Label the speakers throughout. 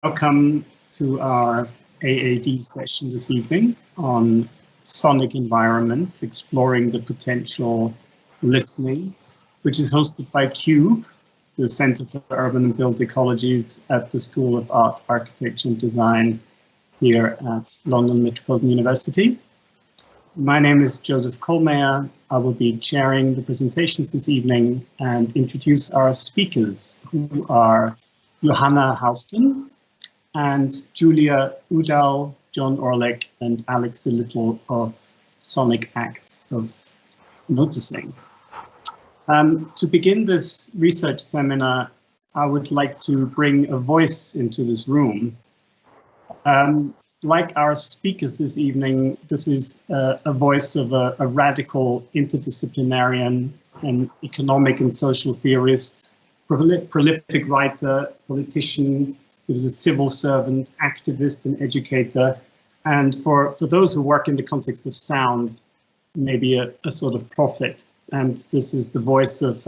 Speaker 1: Welcome to our AAD session this evening on sonic environments, exploring the potential listening, which is hosted by CUBE, the Center for Urban and Built Ecologies at the School of Art, Architecture and Design here at London Metropolitan University. My name is Joseph Kohlmaier. I will be chairing the presentations this evening and introduce our speakers, who are Johanna Hällsten and Julia Udall, Jon Orlek and Alex DeLittle of Sonic Acts of Noticing. To begin this research seminar, I would like to bring a voice into this room. Like our speakers this evening, this is a voice of a radical interdisciplinarian and economic and social theorist, prolific writer, politician. He was a civil servant, activist and educator. And for those who work in the context of sound, maybe a sort of prophet. And this is the voice of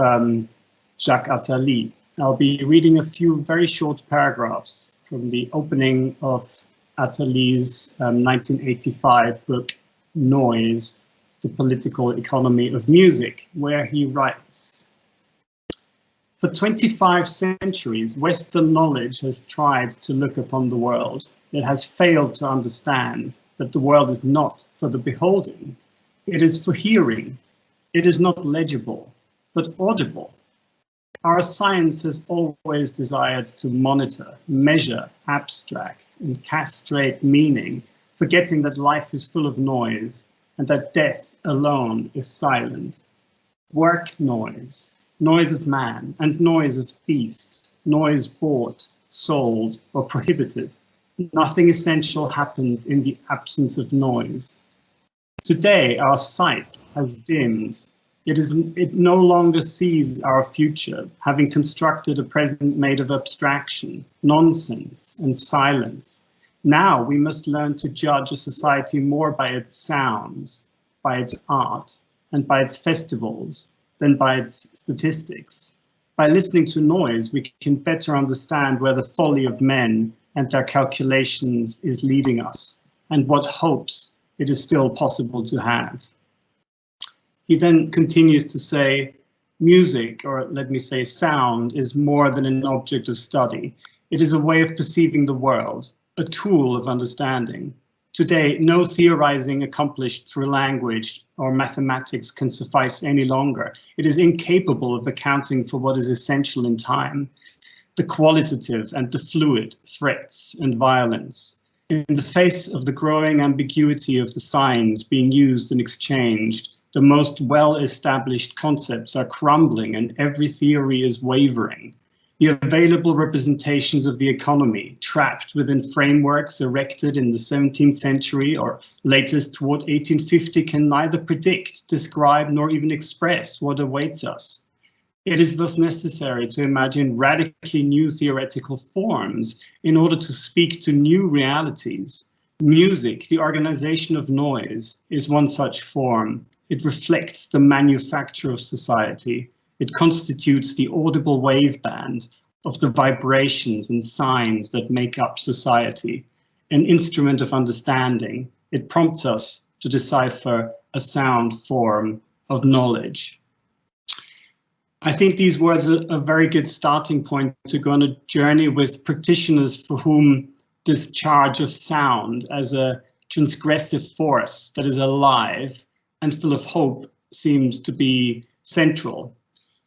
Speaker 1: Jacques Attali. I'll be reading a few very short paragraphs from the opening of Attali's 1985 book, Noise, The Political Economy of Music, where he writes, "For 25 centuries, Western knowledge has tried to look upon the world. It has failed to understand that the world is not for the beholding. It is for hearing. It is not legible, but audible. Our science has always desired to monitor, measure, abstract, and castrate meaning, forgetting that life is full of noise and that death alone is silent. Work noise, noise of man and noise of beast, noise bought, sold, or prohibited. Nothing essential happens in the absence of noise. Today, our sight has dimmed. It no longer sees our future, having constructed a present made of abstraction, nonsense, and silence. Now we must learn to judge a society more by its sounds, by its art, and by its festivals than by its statistics. By listening to noise, we can better understand where the folly of men and their calculations is leading us, and what hopes it is still possible to have." He then continues to say, music, or let me say sound, is more than an object of study. It is a way of perceiving the world, a tool of understanding. Today, no theorizing accomplished through language or mathematics can suffice any longer. It is incapable of accounting for what is essential in time, the qualitative and the fluid, threats and violence. In the face of the growing ambiguity of the signs being used and exchanged, the most well-established concepts are crumbling and every theory is wavering. The available representations of the economy, trapped within frameworks erected in the 17th century or latest toward 1850, can neither predict, describe, nor even express what awaits us. It is thus necessary to imagine radically new theoretical forms in order to speak to new realities. Music, the organization of noise, is one such form. It reflects the manufacture of society. It constitutes the audible waveband of the vibrations and signs that make up society. An instrument of understanding, it prompts us to decipher a sound form of knowledge. I think these words are a very good starting point to go on a journey with practitioners for whom this charge of sound as a transgressive force that is alive and full of hope seems to be central.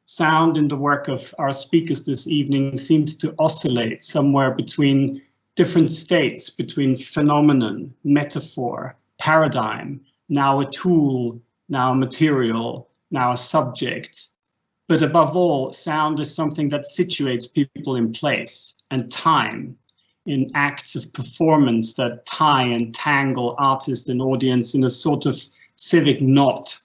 Speaker 1: Sound in the work of our speakers this evening seems to oscillate somewhere between different states, between phenomenon, metaphor, paradigm, now a tool, now a material, now a subject. But above all, sound is something that situates people in place and time, in acts of performance that tie and tangle artist and audience in a sort of civic knot,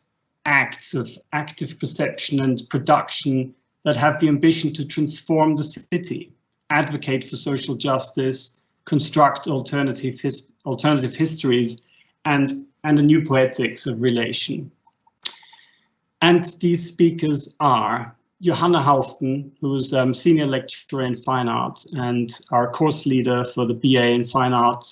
Speaker 1: acts of active perception and production that have the ambition to transform the city, advocate for social justice, construct alternative histories, and a new poetics of relation. And these speakers are Johanna Hällsten, who's senior lecturer in fine art and our course leader for the BA in fine art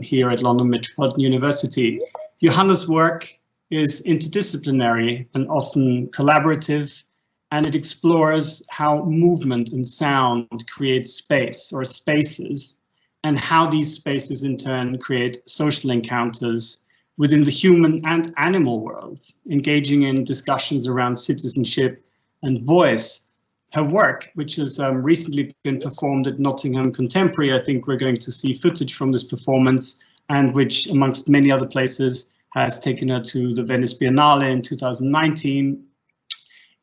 Speaker 1: here at London Metropolitan University. Johanna's work is interdisciplinary and often collaborative, and it explores how movement and sound create space or spaces, and how these spaces in turn create social encounters within the human and animal worlds, engaging in discussions around citizenship and voice. Her work, which has recently been performed at Nottingham Contemporary, I think we're going to see footage from this performance, and which amongst many other places has taken her to the Venice Biennale in 2019,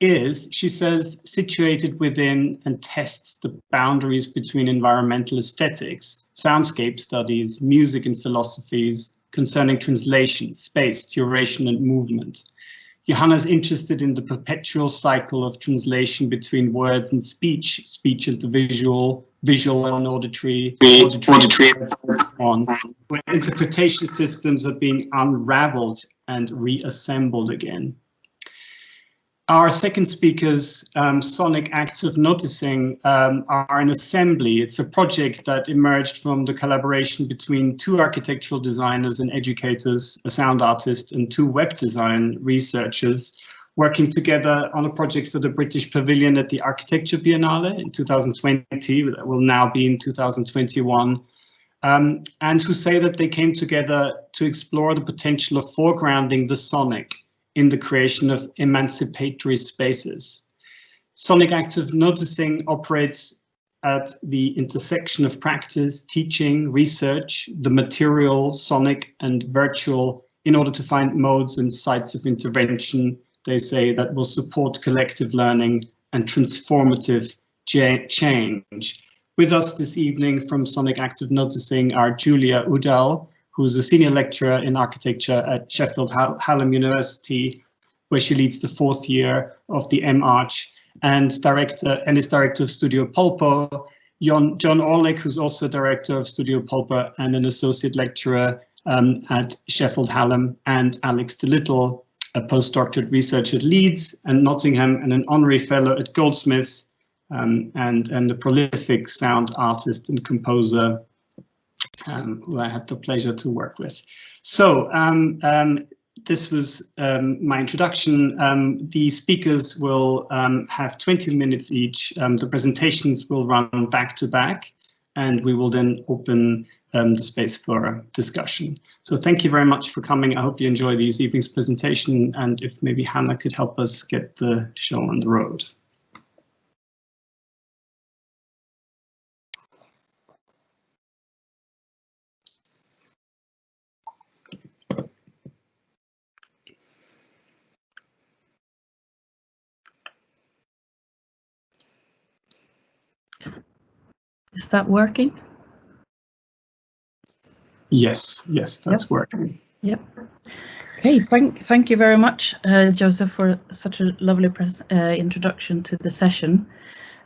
Speaker 1: is, she says, situated within and tests the boundaries between environmental aesthetics, soundscape studies, music and philosophies concerning translation, space, duration and movement. Johanna is interested in the perpetual cycle of translation between words and speech, speech and the visual, visual and auditory, auditory and so on, where interpretation systems are being unraveled and reassembled again. Our second speakers, Sonic Acts of Noticing, are an assembly. It's a project that emerged from the collaboration between two architectural designers and educators, a sound artist and two web design researchers, working together on a project for the British Pavilion at the Architecture Biennale in 2020, that will now be in 2021, and who say that they came together to explore the potential of foregrounding the sonic in the creation of emancipatory spaces. Sonic Acts of Noticing operates at the intersection of practice, teaching, research, the material, sonic and virtual, in order to find modes and sites of intervention, they say, that will support collective learning and transformative change. With us this evening from Sonic Acts of Noticing are Julia Udall, who's a senior lecturer in architecture at Sheffield Hallam University, where she leads the fourth year of the M.Arch, and is director of Studio Polpo. Jon Orlek, who's also director of Studio Polpo and an associate lecturer at Sheffield Hallam, and Alex DeLittle, a postdoctorate researcher at Leeds and Nottingham, and an honorary fellow at Goldsmiths, and a prolific sound artist and composer who I had the pleasure to work with. So this was my introduction. The speakers will have 20 minutes each. The presentations will run back to back, and we will then open the space for discussion. So thank you very much for coming. I hope you enjoy this evening's presentation, and if maybe Hannah could help us get the show on the road.
Speaker 2: Is that working?
Speaker 1: Yes, that's working.
Speaker 2: Yep. Okay, thank you very much, Joseph, for such a lovely introduction to the session.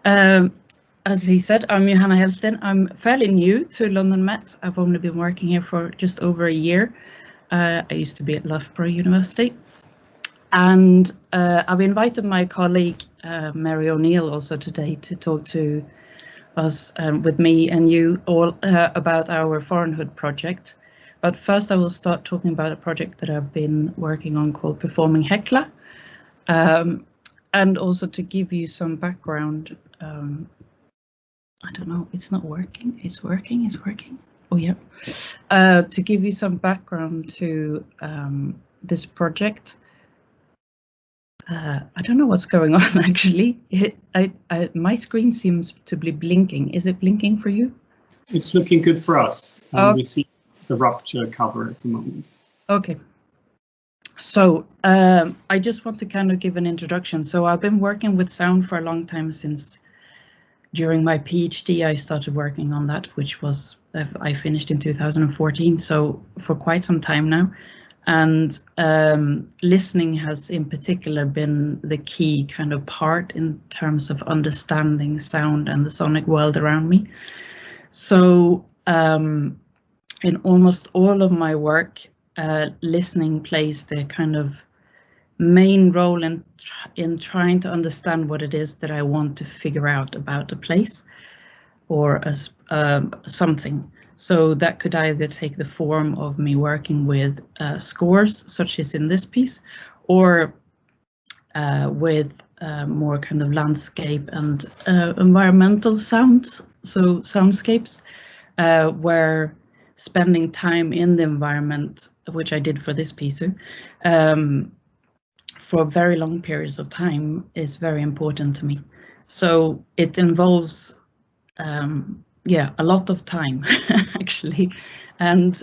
Speaker 2: As he said, I'm Johanna Hällsten. I'm fairly new to London Met. I've only been working here for just over a year. I used to be at Loughborough University. And I've invited my colleague, Mary O'Neill, also today to talk to us with me and you all about our Foreignhood project. But first I will start talking about a project that I've been working on called Performing Hekla, and also to give you some background. I don't know, it's not working, it's working. Oh yeah. To give you some background to this project. I don't know what's going on actually. My screen seems to be blinking. Is it blinking for you?
Speaker 1: It's looking good for us. We see the rupture cover at the moment. Okay.
Speaker 2: So I just want to kind of give an introduction. So I've been working with sound for a long time. Since during my PhD I started working on that, which was I finished in 2014, so for quite some time now. And listening has in particular been the key kind of part in terms of understanding sound and the sonic world around me. So in almost all of my work, listening plays the kind of main role in trying to understand what it is that I want to figure out about a place or something. So that could either take the form of me working with scores, such as in this piece, or with more kind of landscape and environmental sounds, so soundscapes, where spending time in the environment, which I did for this piece, for very long periods of time is very important to me. So it involves, yeah, a lot of time actually, and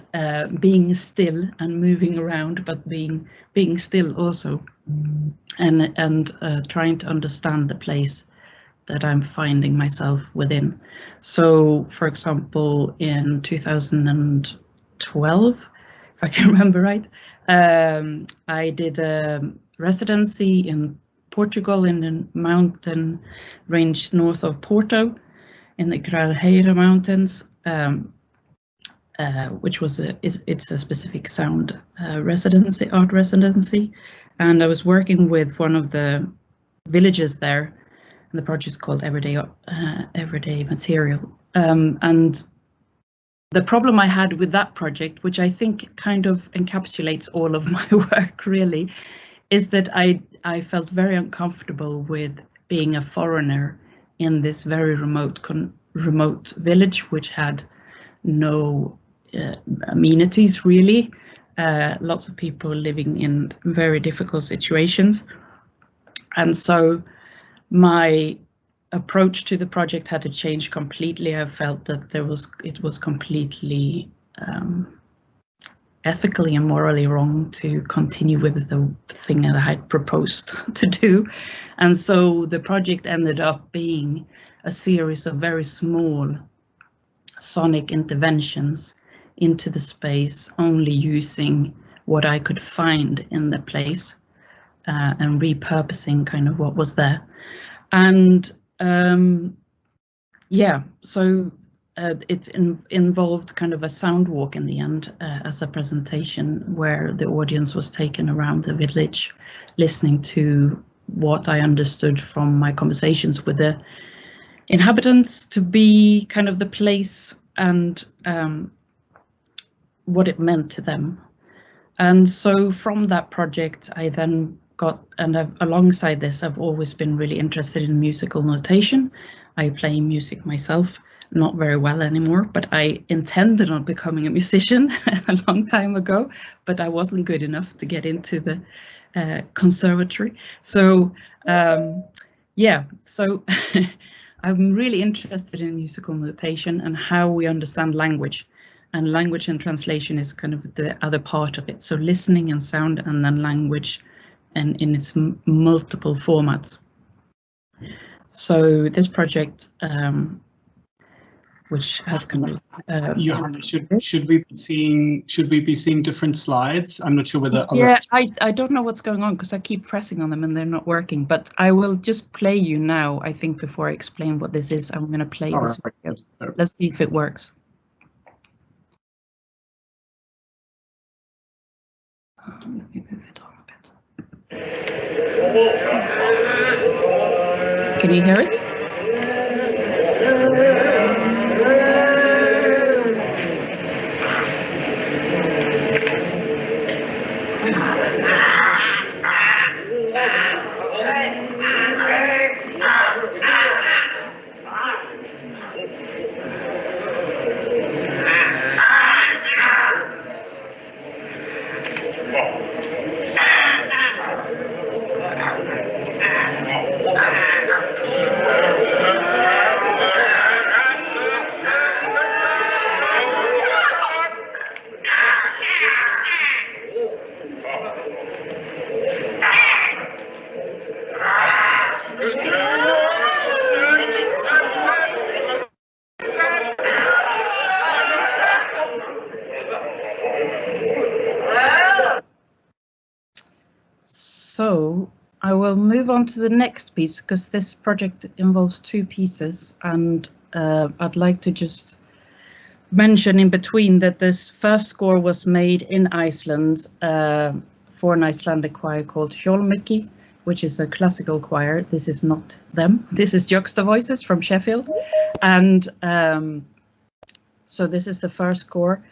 Speaker 2: being still and moving around, but being still also, and trying to understand the place that I'm finding myself within. So, for example, in 2012, if I can remember right, I did a residency in Portugal in the mountain range north of Porto, in the Gralheira Mountains, which was it's a specific sound residency, art residency, and I was working with one of the villages there. And the project is called Everyday Material. And the problem I had with that project, which I think kind of encapsulates all of my work really, is that I felt very uncomfortable with being a foreigner in this very remote village, which had no amenities really. Lots of people living in very difficult situations. And so my approach to the project had to change completely. I felt that it was completely ethically and morally wrong to continue with the thing that I had proposed to do. And so the project ended up being a series of very small sonic interventions into the space, only using what I could find in the place and repurposing kind of what was there. And yeah, so it's involved kind of a sound walk in the end as a presentation where the audience was taken around the village, listening to what I understood from my conversations with the inhabitants to be kind of the place and what it meant to them. And so from that project, I then got, and alongside this, I've always been really interested in musical notation. I play music myself, not very well anymore, but I intended on becoming a musician a long time ago, but I wasn't good enough to get into the conservatory. So yeah, so I'm really interested in musical notation and how we understand language. And language and translation is kind of the other part of it. So listening and sound, and then language and in its multiple formats. So this project, which has kind of
Speaker 1: Johanna, should we be seeing different slides? I'm not sure whether.
Speaker 2: Yeah, I don't know what's going on because I keep pressing on them and they're not working. But I will just play you now. I think before I explain what this is, I'm going to play this video. Let's see if it works. Let me move it on a bit. Can you hear it? So I will move on to the next piece because this project involves two pieces, and I'd like to just mention in between that this first score was made in Iceland for an Icelandic choir called Hjólmiki, which is a classical choir. This is not them. This is Juxtavoices from Sheffield. And so this is the first score,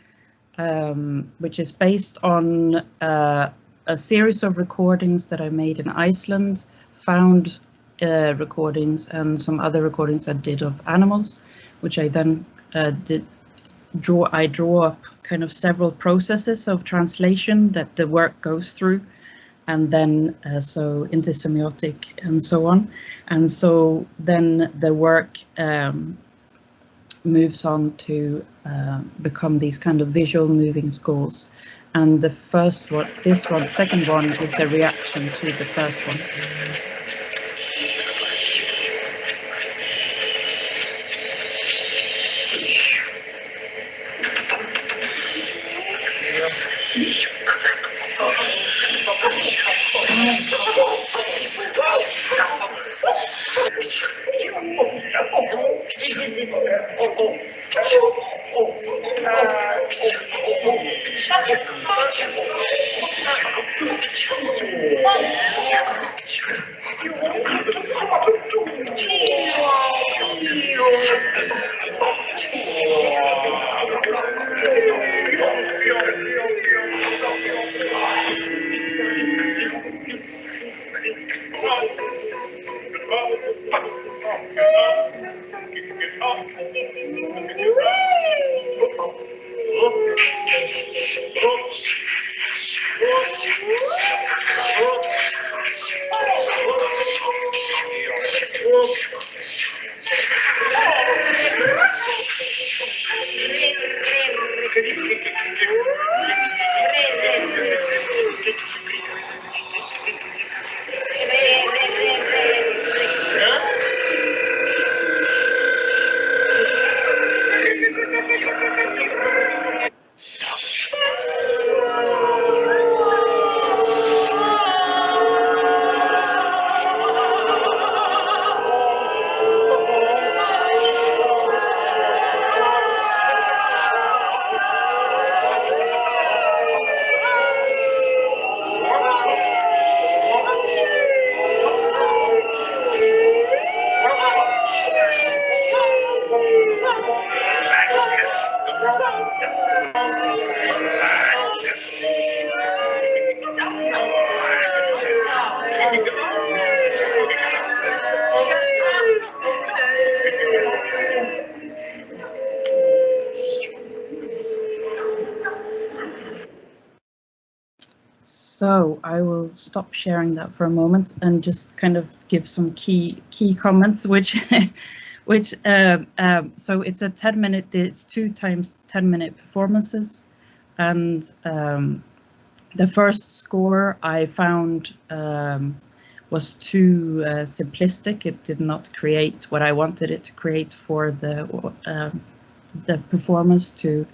Speaker 2: which is based on a series of recordings that I made in Iceland, found recordings and some other recordings I did of animals, which I then draw up kind of several processes of translation that the work goes through, and then so into semiotic and so on. And so then the work moves on to become these kind of visual moving scores. And the first one, second one is a reaction to the first one. So I will stop sharing that for a moment and just kind of give some key comments, which so it's a 10-minute, it's 2 times 10-minute performances, and the first score I found was too simplistic. It did not create what I wanted it to create for the performers to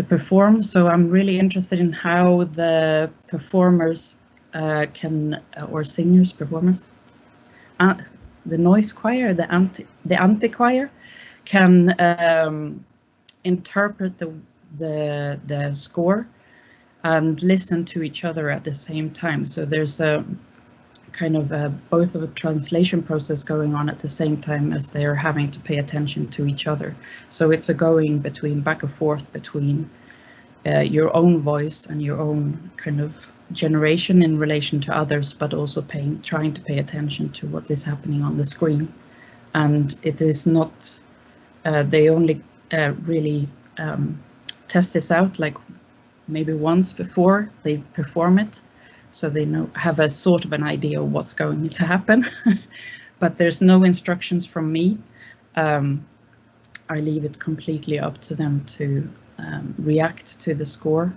Speaker 2: perform. So I'm really interested in how the performers can, or singers, performers, the noise choir, the anti-choir, can interpret the score and listen to each other at the same time. So there's a kind of both of a translation process going on at the same time as they are having to pay attention to each other. So it's a going between back and forth between your own voice and your own kind of generation in relation to others, but also trying to pay attention to what is happening on the screen. And it is not, they only really test this out like maybe once before they perform it, so they have a sort of an idea of what's going to happen. But there's no instructions from me. I leave it completely up to them to react to the score.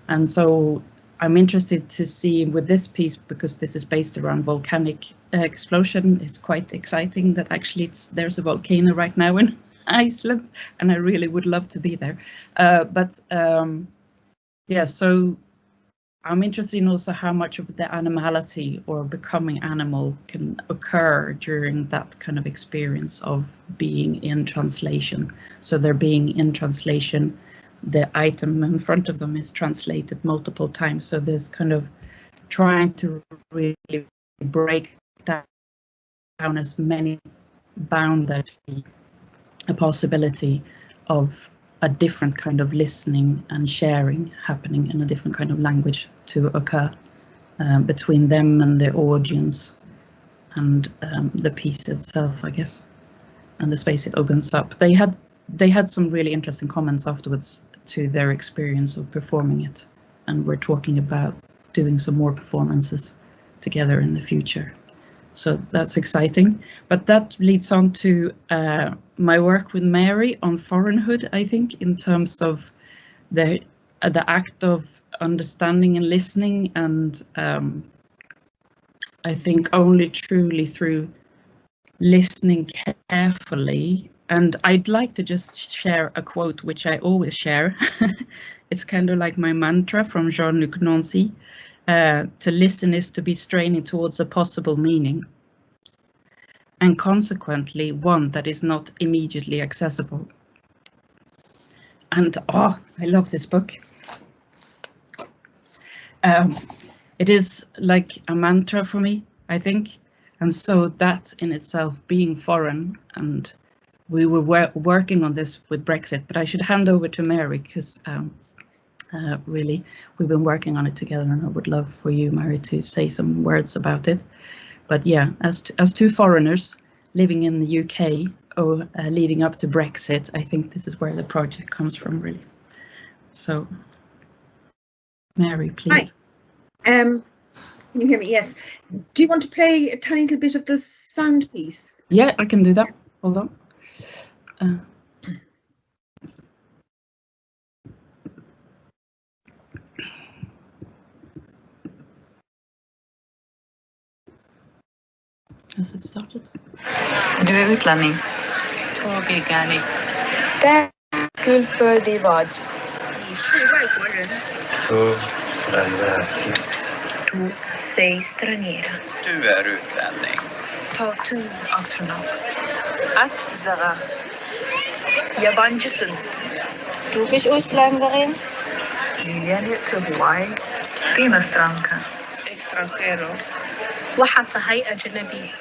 Speaker 2: And so I'm interested to see with this piece, because this is based around volcanic explosion. It's quite exciting that actually there's a volcano right now in Iceland, and I really would love to be there. Yeah, so I'm interested in also how much of the animality or becoming animal can occur during that kind of experience of being in translation. So they're being in translation the item in front of them is translated multiple times. So there's kind of trying to really break down as many bounded a possibility of a different kind of listening and sharing happening in a different kind of language to occur between them and the audience and the piece itself, I guess, and the space it opens up. They had some really interesting comments afterwards to their experience of performing it, and we're talking about doing some more performances together in the future. So that's exciting. But that leads on to my work with Mary on foreignhood, I think, in terms of the act of understanding and listening, and I think only truly through listening carefully. And I'd like to just share a quote which I always share. It's kind of like my mantra from Jean-Luc Nancy. To listen is to be straining towards a possible meaning, and consequently one that is not immediately accessible. And I love this book. It is like a mantra for me, I think, and so that in itself being foreign, and we were working on this with Brexit, but I should hand over to Mary because really we've been working on it together, and I would love for you, Mary, to say some words about it. But yeah, as two foreigners living in the UK leading up to Brexit, I think this is where the project comes from, really. So Mary, please.
Speaker 3: Hi. Can you hear me? Yes. Do you want to play a tiny little bit of the sound piece?
Speaker 2: Yeah, I can do that. Hold on. Has it started?
Speaker 4: Du är utlänning. Tågigani. Kulför de vad?
Speaker 5: 你是外国人。
Speaker 4: Du sei straniera. Du är utlänning.
Speaker 5: Ta tu astronaut.
Speaker 4: Att zara. Yabancısın. Du bist utländarin. Yuhani Palasma. Tinastranka. Extranjero.
Speaker 5: وحتى هيئة أجنبي.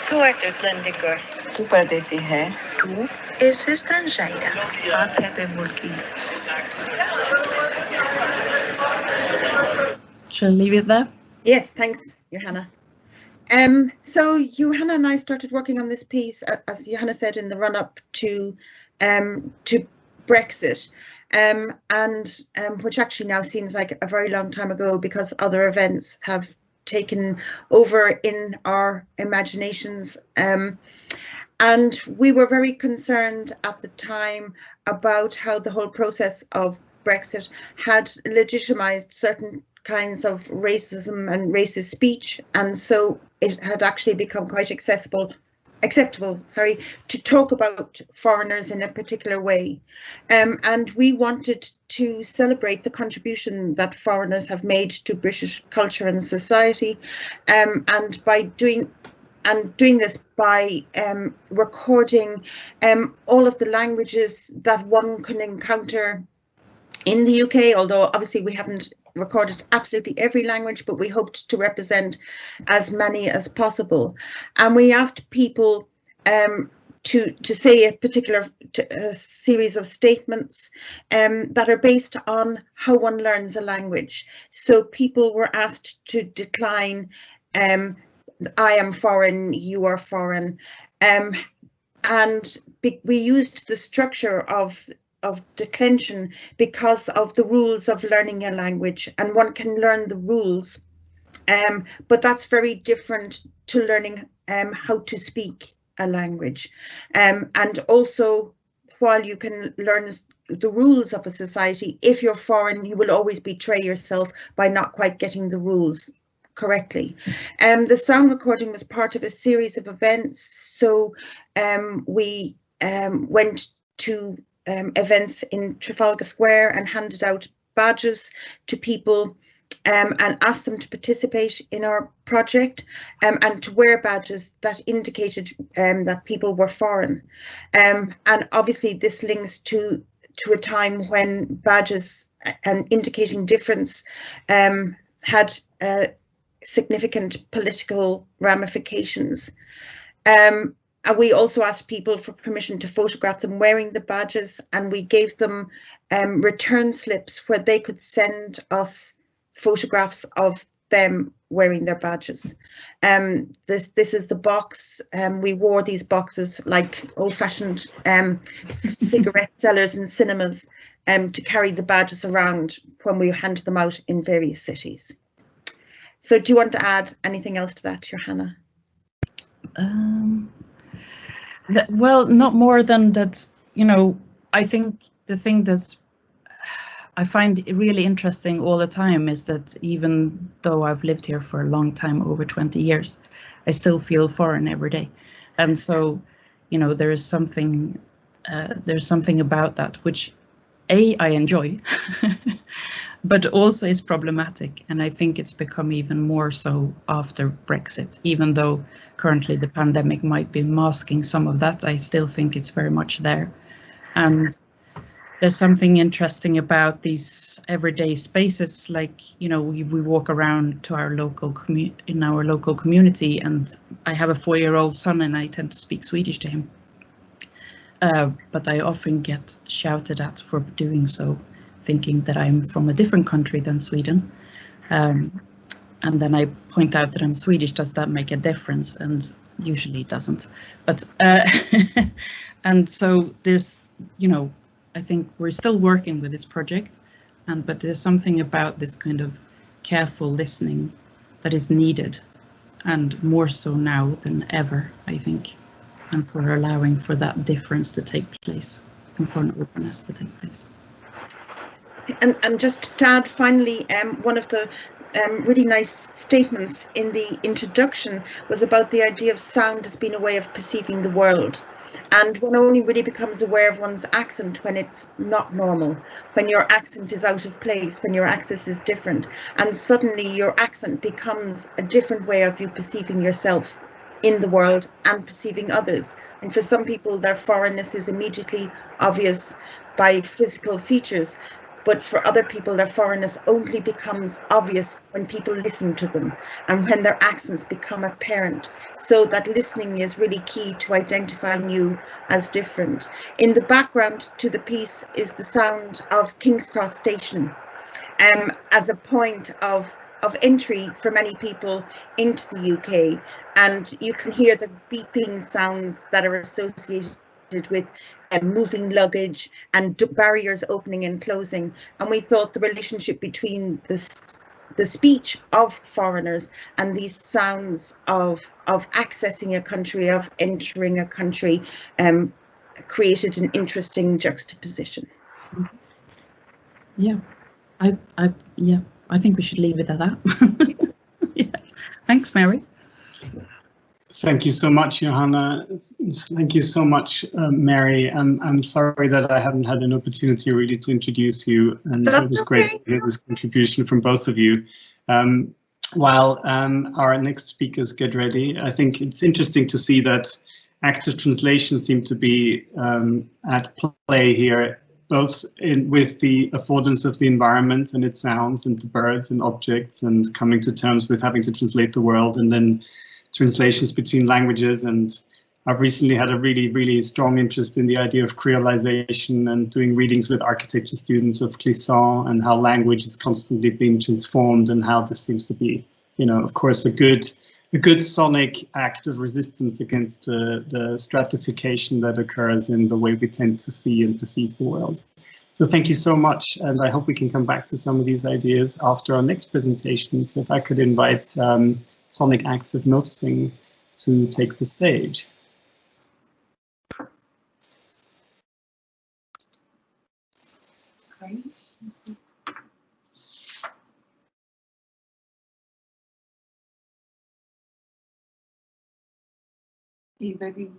Speaker 4: Tu ert utländiker. Tu pertences här.
Speaker 5: Tu és estrangeira.
Speaker 4: Att mulki.
Speaker 2: Shall I leave it there?
Speaker 3: Yes, thanks, Johanna. So Johanna and I started working on this piece, as Johanna said, in the run-up to Brexit, and which actually now seems like a very long time ago because other events have taken over in our imaginations. And we were very concerned at the time about how the whole process of Brexit had legitimized certain kinds of racism and racist speech, and so it had actually become quite acceptable to talk about foreigners in a particular way, and we wanted to celebrate the contribution that foreigners have made to British culture and society, and by doing this by recording all of the languages that one can encounter in the UK, although obviously we haven't recorded absolutely every language, but we hoped to represent as many as possible. And we asked people to say a particular series of statements that are based on how one learns a language. So people were asked to decline, I am foreign, you are foreign, and we used the structure of declension because of the rules of learning a language, and one can learn the rules, but that's very different to learning how to speak a language. And also, while you can learn the rules of a society, if you're foreign, you will always betray yourself by not quite getting the rules correctly. The sound recording was part of a series of events, so we went to events in Trafalgar Square and handed out badges to people and asked them to participate in our project and to wear badges that indicated that people were foreign. And obviously this links to to a time when badges and indicating difference had significant political ramifications. And we also asked people for permission to photograph them wearing the badges, and we gave them return slips where they could send us photographs of them wearing their badges. This is the box. We wore these boxes like old-fashioned cigarette sellers in cinemas to carry the badges around when we handed them out in various cities. So do you want to add anything else to that, Johanna?
Speaker 2: Well, not more than that, you know, I think the thing that's I find really interesting all the time is that even though I've lived here for a long time, over 20 years, I still feel foreign every day. And so, you know, there's something about that which I enjoy, but also is problematic. And I think it's become even more so after Brexit. Even though currently the pandemic might be masking some of that, I still think it's very much there. And there's something interesting about these everyday spaces, like, you know, we walk around to our local community, and I have a 4-year-old son and I tend to speak Swedish to him. But I often get shouted at for doing so, thinking that I'm from a different country than Sweden. And then I point out that I'm Swedish. Does that make a difference? And usually it doesn't. But and so there's, you know, I think we're still working with this project, but there's something about this kind of careful listening that is needed, and more so now than ever, I think, and for allowing for that difference to take place and for an openness to take place.
Speaker 3: And just to add finally, one of the really nice statements in the introduction was about the idea of sound as being a way of perceiving the world. And one only really becomes aware of one's accent when it's not normal, when your accent is out of place, when your accent is different, and suddenly your accent becomes a different way of you perceiving yourself in the world and perceiving others. And for some people, their foreignness is immediately obvious by physical features, but for other people, their foreignness only becomes obvious when people listen to them and when their accents become apparent. So that listening is really key to identifying you as different. In the background to the piece is the sound of King's Cross Station as a point of entry for many people into the UK. And you can hear the beeping sounds that are associated with moving luggage and barriers opening and closing. And we thought the relationship between the speech of foreigners and these sounds of accessing a country, of entering a country, created an interesting juxtaposition.
Speaker 2: Yeah, I think we should leave it at that. Yeah. Thanks, Mary.
Speaker 1: Thank you so much, Johanna. Thank you so much, Mary. I'm sorry that I haven't had an opportunity really to introduce you, and it was great to hear this contribution from both of you. While our next speakers get ready, I think it's interesting to see that active translation seem to be at play here, both with the affordance of the environment and its sounds and the birds and objects, and coming to terms with having to translate the world, and then translations between languages. And I've recently had a really strong interest in the idea of creolization and doing readings with architecture students of Clisson, and how language is constantly being transformed, and how this seems to be, you know, of course, a good sonic act of resistance against the stratification that occurs in the way we tend to see and perceive the world. So thank you so much, and I hope we can come back to some of these ideas after our next presentation. So if I could invite Sonic Acts of Noticing to take the stage.
Speaker 6: Great. Are you ready,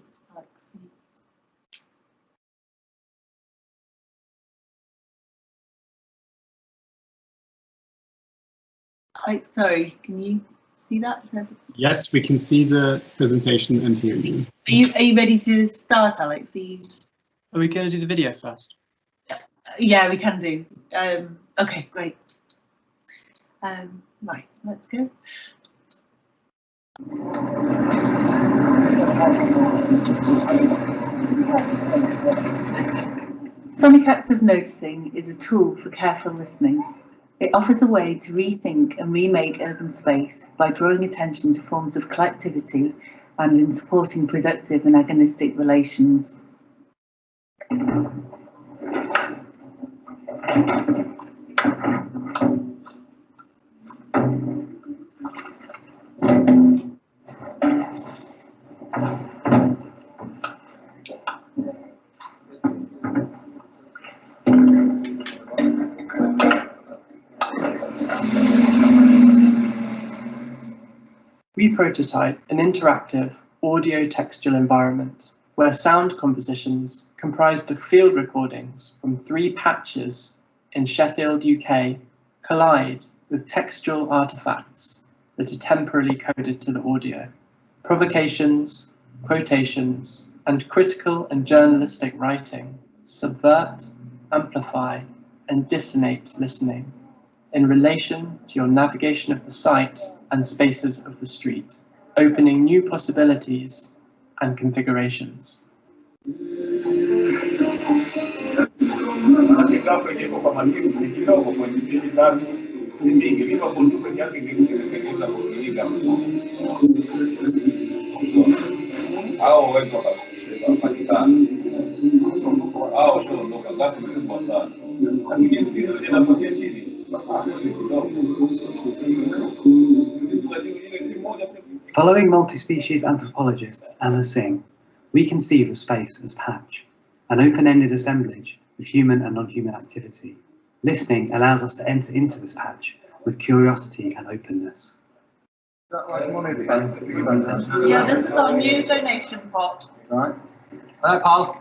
Speaker 6: Alex? Sorry, can you see that?
Speaker 1: Yes, we can see the presentation and hear you.
Speaker 6: Are you ready to start, Alex?
Speaker 7: Are we going to do the video first?
Speaker 6: Yeah, we can do. Okay, great. Right, let's go. Sonic Acts of Noticing is a tool for careful listening. It offers a way to rethink and remake urban space by drawing attention to forms of collectivity and in supporting productive and agonistic relations.
Speaker 7: We prototype an interactive audio-textual environment where sound compositions comprised of field recordings from 3 patches in Sheffield, UK, collide with textual artifacts that are temporally coded to the audio. Provocations, quotations, and critical and journalistic writing subvert, amplify, and dissonate listening in relation to your navigation of the site and spaces of the street, opening new possibilities and configurations.
Speaker 8: Following multi-species anthropologist Anna Singh, we conceive of space as patch, an open-ended assemblage of human and non-human activity. Listening allows us to enter into this patch with curiosity and openness.
Speaker 6: Yeah, this is our new donation pot.
Speaker 8: Right. Hello, Paul.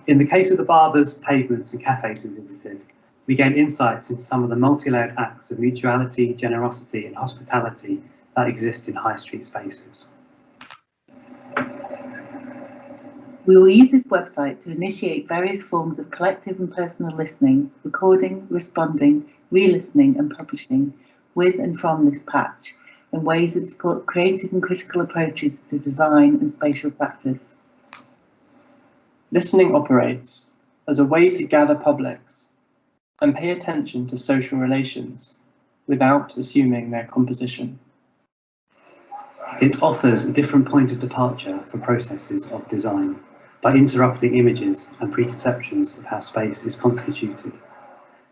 Speaker 8: In the case of the barbers, pavements and cafes we visited, we gained insights into some of the multi-layered acts of mutuality, generosity and hospitality that exist in high street spaces.
Speaker 6: We will use this website to initiate various forms of collective and personal listening, recording, responding, re-listening and publishing with and from this patch in ways that support creative and critical approaches to design and spatial practice.
Speaker 7: Listening operates as a way to gather publics and pay attention to social relations without assuming their composition.
Speaker 8: It offers a different point of departure for processes of design by interrupting images and preconceptions of how space is constituted.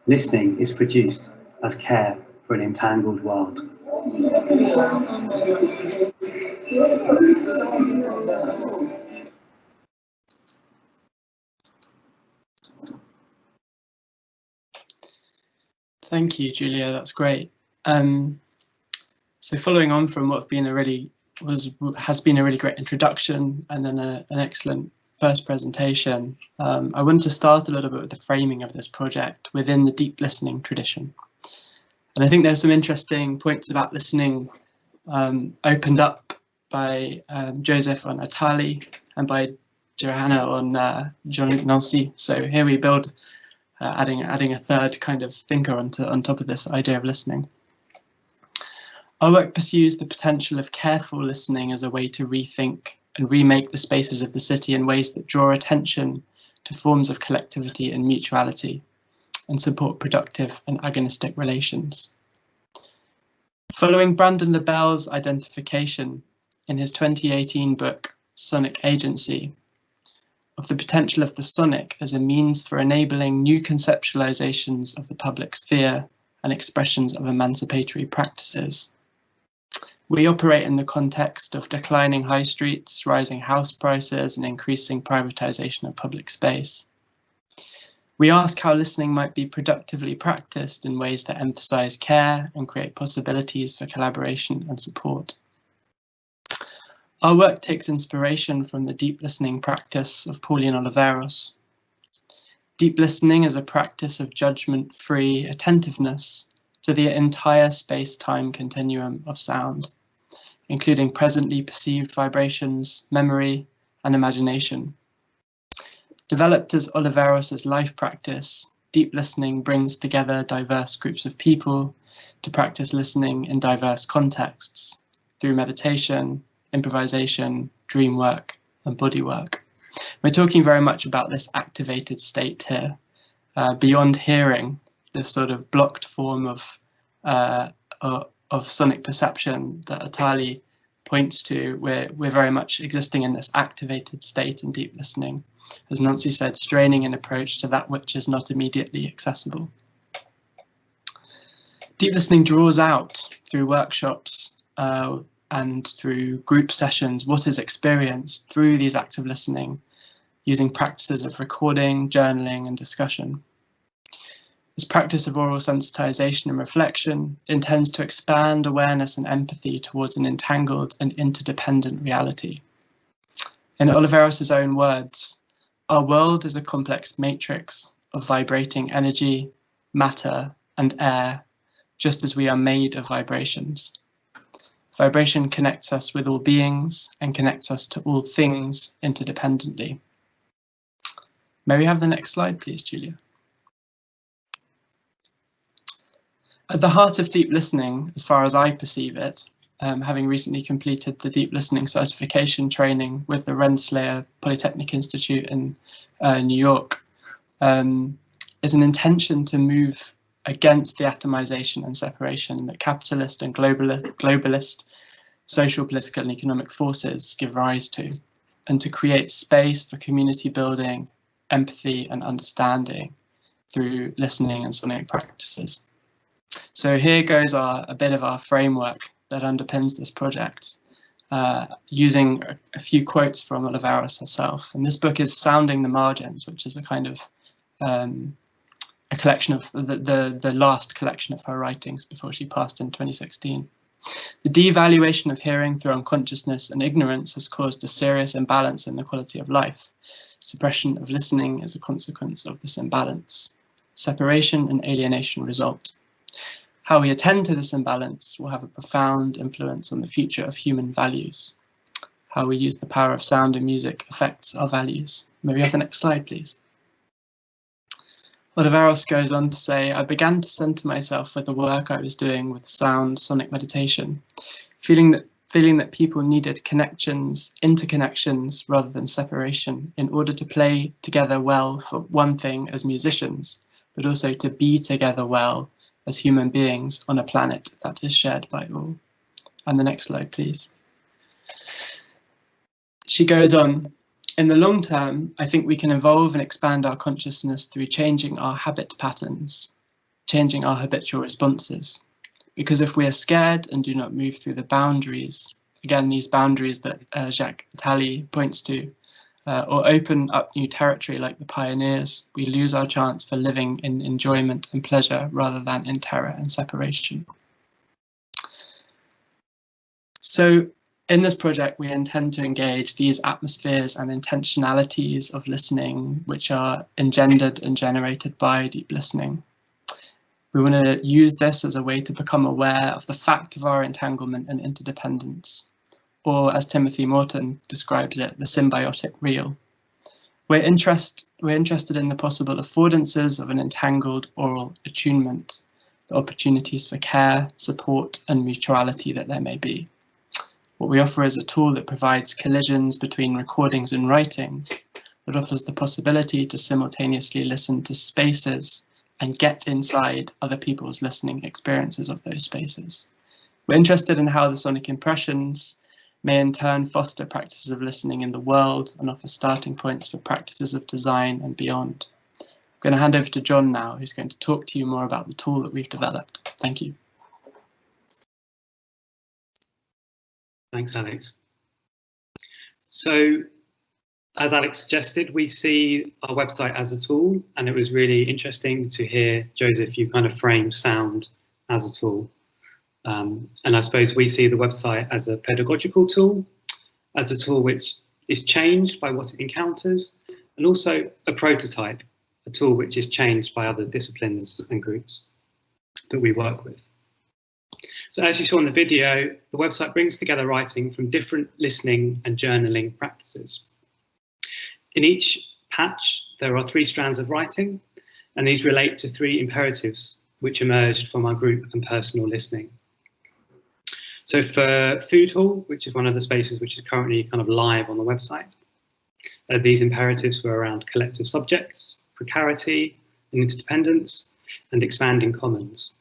Speaker 8: Listening is produced as care for an entangled world.
Speaker 7: Thank you, Julia. That's great. So following on from what has been a really great introduction and then an excellent first presentation, I wanted to start a little bit with the framing of this project within the deep listening tradition. And I think there's some interesting points about listening opened up by Joseph on Atali and by Johanna on John Nancy. So here we build adding a third kind of thinker on top of this idea of listening. Our work pursues the potential of careful listening as a way to rethink and remake the spaces of the city in ways that draw attention to forms of collectivity and mutuality and support productive and agonistic relations. Following Brandon Nobel's identification in his 2018 book, Sonic Agency, of the potential of the sonic as a means for enabling new conceptualizations of the public sphere and expressions of emancipatory practices. We operate in the context of declining high streets, rising house prices, and increasing privatization of public space. We ask how listening might be productively practiced in ways that emphasize care and create possibilities for collaboration and support. Our work takes inspiration from the deep listening practice of Pauline Oliveros. Deep listening is a practice of judgment-free attentiveness to the entire space-time continuum of sound, including presently perceived vibrations, memory, and imagination. Developed as Oliveros' life practice, deep listening brings together diverse groups of people to practice listening in diverse contexts through meditation, improvisation, dream work, and body work. We're talking very much about this activated state here, beyond hearing, this sort of blocked form of sonic perception that Atali points to. We're very much existing in this activated state in deep listening, as Nancy said, straining an approach to that which is not immediately accessible. Deep listening draws out through workshops and through group sessions what is experienced through these acts of listening, using practices of recording, journaling, and discussion. This practice of oral sensitization and reflection intends to expand awareness and empathy towards an entangled and interdependent reality. In Oliveros' own words, our world is a complex matrix of vibrating energy, matter, and air, just as we are made of vibrations. Vibration connects us with all beings and connects us to all things interdependently. May we have the next slide, please, Julia? At the heart of deep listening, as far as I perceive it, having recently completed the deep listening certification training with the Rensselaer Polytechnic Institute in New York, is an intention to move against the atomization and separation that capitalist and globalist social, political, and economic forces give rise to, and to create space for community building, empathy, and understanding through listening and sonic practices. So here goes a bit of our framework that underpins this project, using a few quotes from Oliveros herself. And this book is Sounding the Margins, which is a kind of a collection of the last collection of her writings before she passed in 2016. The devaluation of hearing through unconsciousness and ignorance has caused a serious imbalance in the quality of life. Suppression of listening is a consequence of this imbalance. Separation and alienation result. How we attend to this imbalance will have a profound influence on the future of human values. How we use the power of sound and music affects our values. May we have the next slide, please? Oliveros goes on to say, I began to center myself with the work I was doing with sound sonic meditation, feeling that people needed connections, interconnections, rather than separation, in order to play together well, for one thing, as musicians, but also to be together well as human beings on a planet that is shared by all. And the next slide, please. She goes on, in the long term, I think we can evolve and expand our consciousness through changing our habit patterns, changing our habitual responses. Because if we are scared and do not move through the boundaries, again, these boundaries that Jacques Attali points to, or open up new territory like the pioneers, we lose our chance for living in enjoyment and pleasure rather than in terror and separation. So in this project, we intend to engage these atmospheres and intentionalities of listening, which are engendered and generated by deep listening. We want to use this as a way to become aware of the fact of our entanglement and interdependence, or as Timothy Morton describes it, the symbiotic real. We're interested in the possible affordances of an entangled oral attunement, the opportunities for care, support, and mutuality that there may be. What we offer is a tool that provides collisions between recordings and writings, but offers the possibility to simultaneously listen to spaces and get inside other people's listening experiences of those spaces. We're interested in how the sonic impressions may in turn foster practices of listening in the world and offer starting points for practices of design and beyond. I'm going to hand over to Jon now, who's going to talk to you more about the tool that we've developed. Thank you.
Speaker 8: Thanks, Alex. So, as Alex suggested, we see our website as a tool, and it was really interesting to hear, Joseph, you kind of frame sound as a tool. And I suppose we see the website as a pedagogical tool, as a tool which is changed by what it encounters, and also a prototype, a tool which is changed by other disciplines and groups that we work with. So as you saw in the video, the website brings together writing from different listening and journaling practices. In each patch, there are 3 strands of writing, and these relate to 3 imperatives which emerged from our group and personal listening. So for Food Hall, which is one of the spaces which is currently kind of live on the website, these imperatives were around collective subjects, precarity and interdependence, and expanding commons.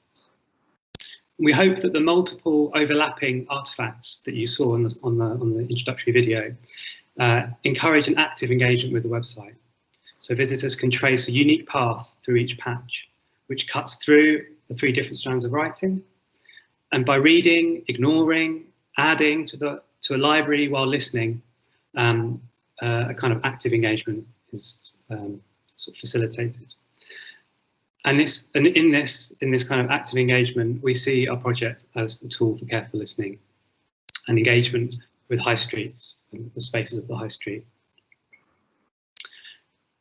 Speaker 8: We hope that the multiple overlapping artifacts that you saw on the introductory video encourage an active engagement with the website. So visitors can trace a unique path through each patch, which cuts through the 3 different strands of writing. And by reading, ignoring, adding to a library while listening, a kind of active engagement is sort of facilitated. And in this kind of active engagement, we see our project as a tool for careful listening and engagement with high streets and the spaces of the high street.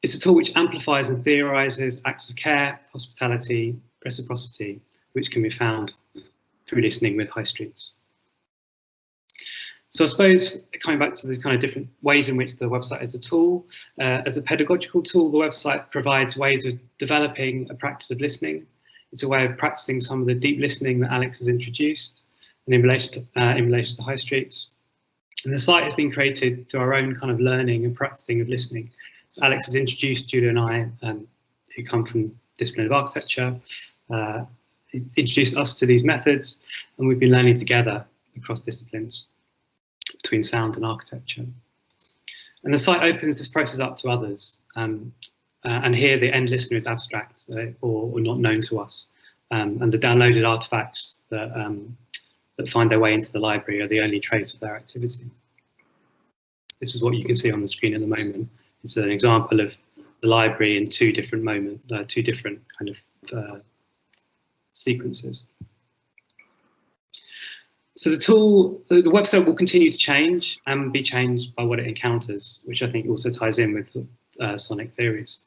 Speaker 8: It's a tool which amplifies and theorises acts of care, hospitality, reciprocity, which can be found through listening with high streets. So I suppose coming back to the kind of different ways in which the website is a tool, as a pedagogical tool, the website provides ways of developing a practice of listening. It's a way of practicing some of the deep listening that Alex has introduced and in relation to high streets. And the site has been created through our own kind of learning and practicing of listening. So Alex has introduced Julia and I, who come from the discipline of architecture, he's introduced us to these methods, and we've been learning together across disciplines between sound and architecture. And the site opens this process up to others. And here the end listener is abstract or not known to us. And the downloaded artifacts that find their way into the library are the only trace of their activity. This is what you can see on the screen at the moment. It's an example of the library in 2 different kind of sequences. So the website will continue to change and be changed by what it encounters, which I think also ties in with sonic theories.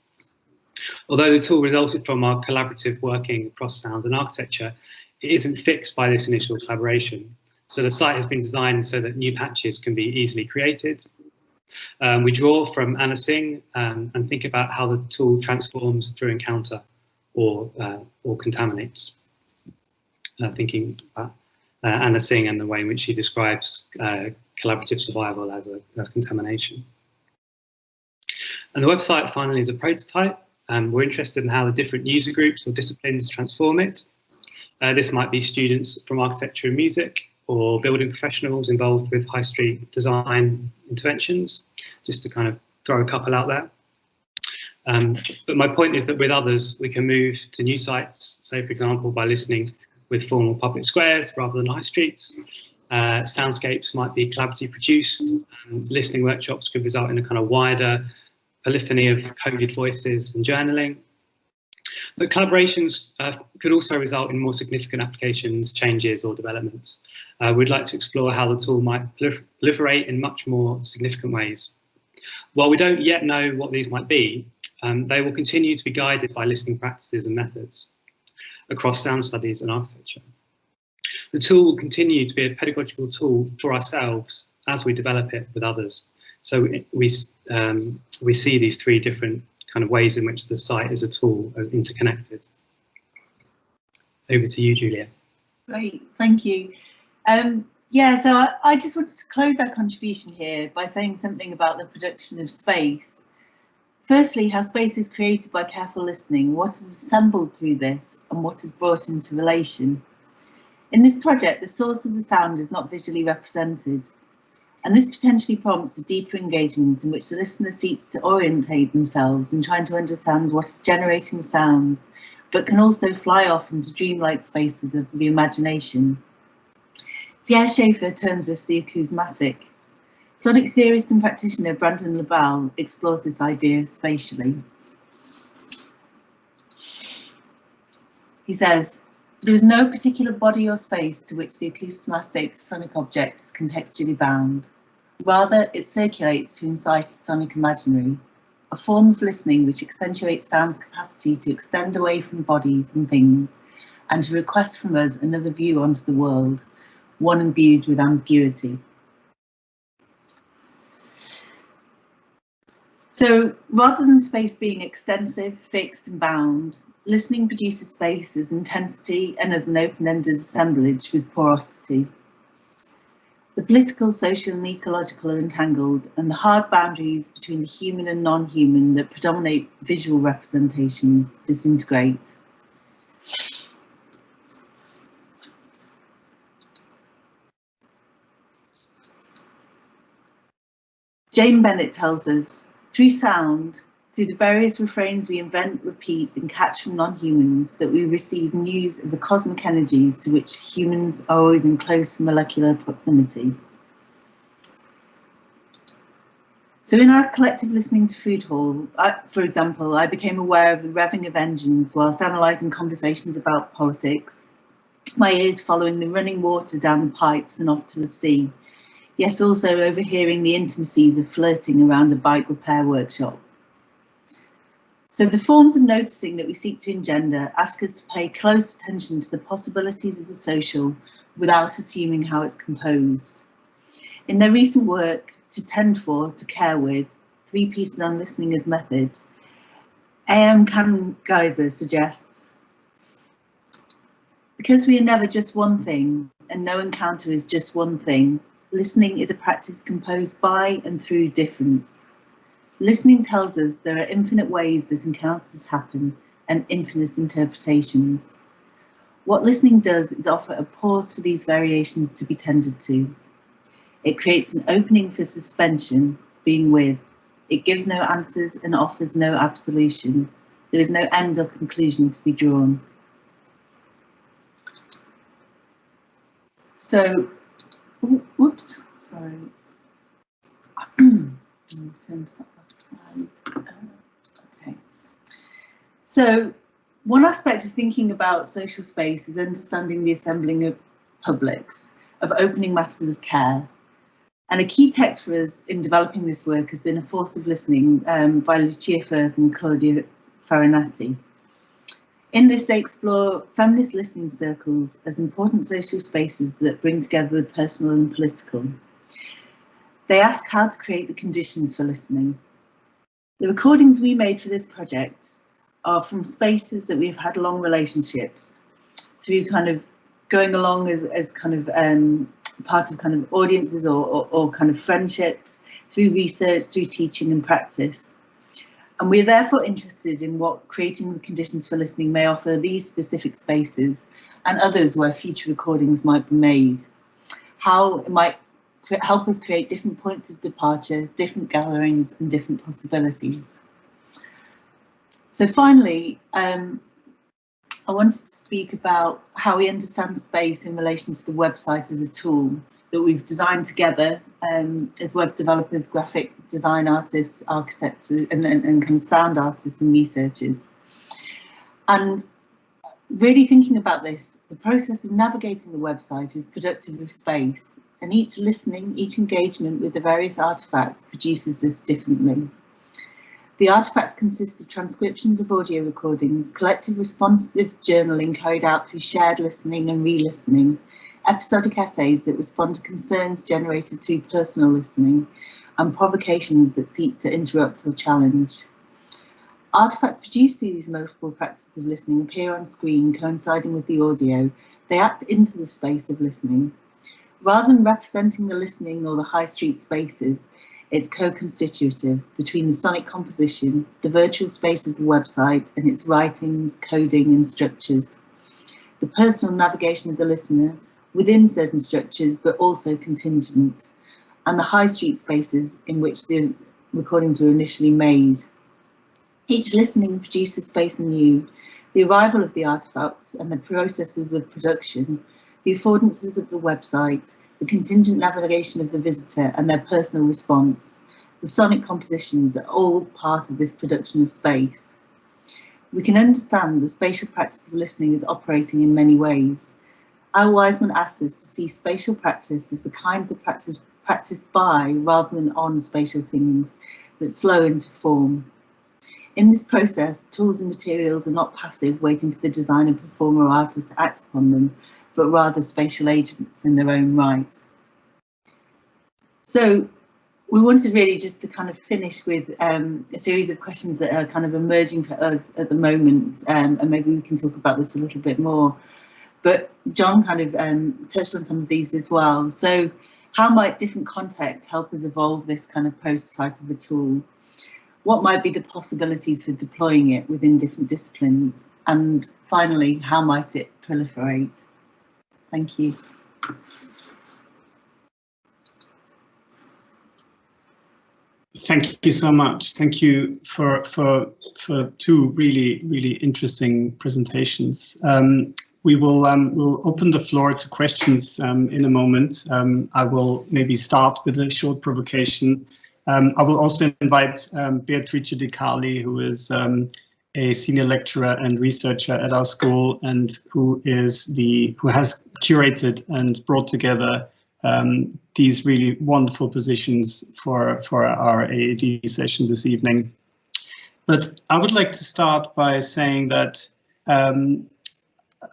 Speaker 8: Although the tool resulted from our collaborative working across sound and architecture, it isn't fixed by this initial collaboration. So the site has been designed so that new patches can be easily created. We draw from Anna Singh and think about how the tool transforms through encounter or contaminates. Thinking about Anna Singh and the way in which she describes collaborative survival as contamination. And the website finally is a prototype. We're interested in how the different user groups or disciplines transform it. This might be students from architecture and music, or building professionals involved with high street design interventions, just to kind of throw a couple out there. But my point is that with others, we can move to new sites, say, for example, by listening with formal public squares rather than high streets. Soundscapes might be collaboratively produced, and listening workshops could result in a kind of wider polyphony of coded voices and journaling. But collaborations could also result in more significant applications, changes or developments. We'd like to explore how the tool might proliferate in much more significant ways. While we don't yet know what these might be, they will continue to be guided by listening practices and methods across sound studies and architecture. The tool will continue to be a pedagogical tool for ourselves as we develop it with others. So we see these 3 different kind of ways in which the site is a tool are interconnected. Over to you, Julia.
Speaker 6: Great, thank you. Yeah, so I just wanted to close our contribution here by saying something about the production of space. Firstly, how space is created by careful listening, what is assembled through this, and what is brought into relation. In this project, the source of the sound is not visually represented, and this potentially prompts a deeper engagement in which the listener seeks to orientate themselves in trying to understand what is generating the sound, but can also fly off into dreamlike spaces of the imagination. Pierre Schaeffer terms this the acousmatic. Sonic theorist and practitioner Brandon Nobel explores this idea spatially. He says, there is no particular body or space to which the acousmatic sonic object is contextually bound. Rather, it circulates to incite a sonic imaginary, a form of listening which accentuates sound's capacity to extend away from bodies and things, and to request from us another view onto the world, one imbued with ambiguity. So rather than space being extensive, fixed and bound, listening produces space as intensity and as an open-ended assemblage with porosity. The political, social and ecological are entangled, and the hard boundaries between the human and non-human that predominate visual representations disintegrate. Jane Bennett tells us, through sound, through the various refrains we invent, repeat and catch from non-humans, that we receive news of the cosmic energies to which humans are always in close molecular proximity. So in our collective listening to Food Hall, for example, I became aware of the revving of engines whilst analysing conversations about politics, my ears following the running water down the pipes and off to the sea, yet also overhearing the intimacies of flirting around a bike repair workshop. So the forms of noticing that we seek to engender ask us to pay close attention to the possibilities of the social without assuming how it's composed. In their recent work, To Tend For, to Care With, 3 pieces on listening as method, A.M. Geiser suggests, because we are never just one thing and no encounter is just one thing, listening is a practice composed by and through difference. Listening tells us there are infinite ways that encounters happen and infinite interpretations. What listening does is offer a pause for these variations to be tended to. It creates an opening for suspension, being with. It gives no answers and offers no absolution. There is no end or conclusion to be drawn. So, whoops, sorry. Return to that last slide. Okay. So, one aspect of thinking about social space is understanding the assembling of publics, of opening matters of care. And a key text for us in developing this work has been A Force of Listening by Lucia Firth and Claudia Farinati. In this, they explore feminist listening circles as important social spaces that bring together the personal and political. They ask how to create the conditions for listening. The recordings we made for this project are from spaces that we've had long relationships through kind of going along as kind of part of kind of audiences or kind of friendships, through research, through teaching and practice. And we're therefore interested in what creating the conditions for listening may offer these specific spaces and others where future recordings might be made. How it might help us create different points of departure, different gatherings and different possibilities. So finally, I wanted to speak about how we understand space in relation to the website as a tool that we've designed together as web developers, graphic design artists, architects and kind of sound artists and researchers. And really thinking about this, the process of navigating the website is productive of space, and each listening, each engagement with the various artefacts produces this differently. The artefacts consist of transcriptions of audio recordings, collective responsive journaling carried out through shared listening and re-listening, episodic essays that respond to concerns generated through personal listening, and provocations that seek to interrupt or challenge. Artefacts produced through these multiple practices of listening appear on screen coinciding with the audio. They act into the space of listening. Rather than representing the listening or the high street spaces, it's co-constitutive between the sonic composition, the virtual space of the website and its writings, coding and structures, the personal navigation of the listener within certain structures but also contingent, and the high street spaces in which the recordings were initially made. Each listening produces space anew, the arrival of the artefacts and the processes of production, the affordances of the website, the contingent navigation of the visitor and their personal response, the sonic compositions are all part of this production of space. We can understand the spatial practice of listening is operating in many ways. Al Wiseman asks us to see spatial practice as the kinds of practiced by rather than on spatial things that slow into form. In this process, tools and materials are not passive, waiting for the designer, performer or artist to act upon them, but rather spatial agents in their own right. So we wanted really just to kind of finish with a series of questions that are kind of emerging for us at the moment, and maybe we can talk about this a little bit more. But Jon kind of touched on some of these as well. So how might different contexts help us evolve this kind of prototype of a tool? What might be the possibilities for deploying it within different disciplines? And finally, how might it proliferate? Thank you.
Speaker 1: Thank you so much. Thank you for two really interesting presentations. We will we'll open the floor to questions in a moment. I will maybe start with a short provocation. I will also invite Beatrice Di Carli, who is a senior lecturer and researcher at our school, and who has curated and brought together these really wonderful positions for our AAD session this evening. But I would like to start by saying that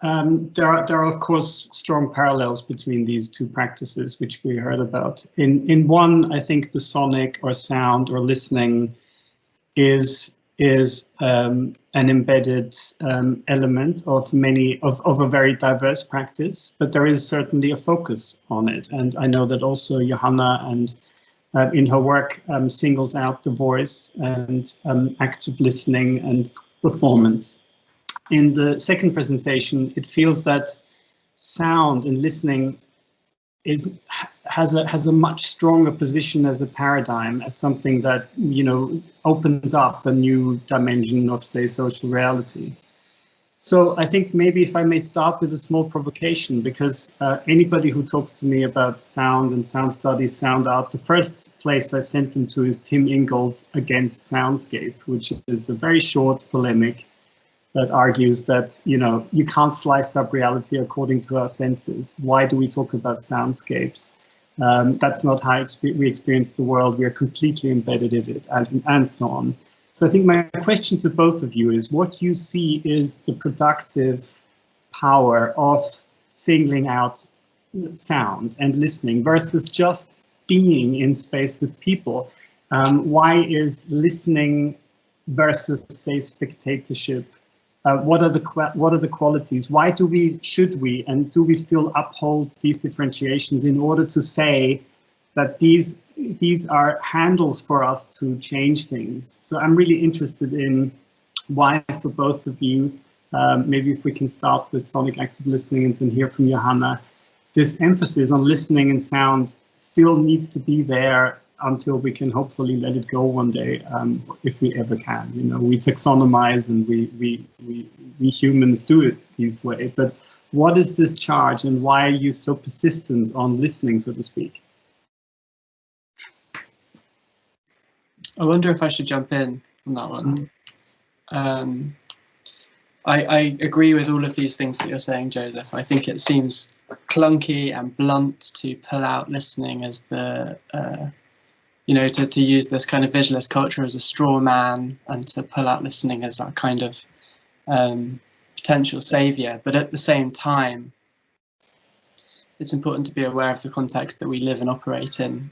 Speaker 1: there are of course strong parallels between these two practices, which we heard about. In one, I think the sonic or sound or listening is an embedded element of a very diverse practice, but there is certainly a focus on it. And I know that also Johanna and in her work singles out the voice and active listening and performance. In the second presentation, it feels that sound and listening has a much stronger position as a paradigm, as something that, you know, opens up a new dimension of, say, social reality. So I think maybe if I may start with a small provocation, because anybody who talks to me about sound and sound studies, sound art, the first place I sent them to is Tim Ingold's Against Soundscape, which is a very short polemic that argues that, you know, you can't slice up reality according to our senses. Why do we talk about soundscapes? That's not how we experience the world. We are completely embedded in it, and so on. So I think my question to both of you is what you see is the productive power of singling out sound and listening versus just being in space with people. Why is listening versus, say, spectatorship? What are the qualities? Why should we, and do we still uphold these differentiations in order to say that these are handles for us to change things? So I'm really interested in why, for both of you, maybe if we can start with sonic active listening and then hear from Johanna, this emphasis on listening and sound still needs to be there until we can hopefully let it go one day, if we ever can. You know, we taxonomize and we humans do it this way, but what is this charge and why are you so persistent on listening, so to speak?
Speaker 7: I wonder if I should jump in on that one. I agree with all of these things that you're saying, Joseph. I think it seems clunky and blunt to pull out listening as the you know, to use this kind of visualist culture as a straw man and to pull out listening as that kind of potential savior. But at the same time, it's important to be aware of the context that we live and operate in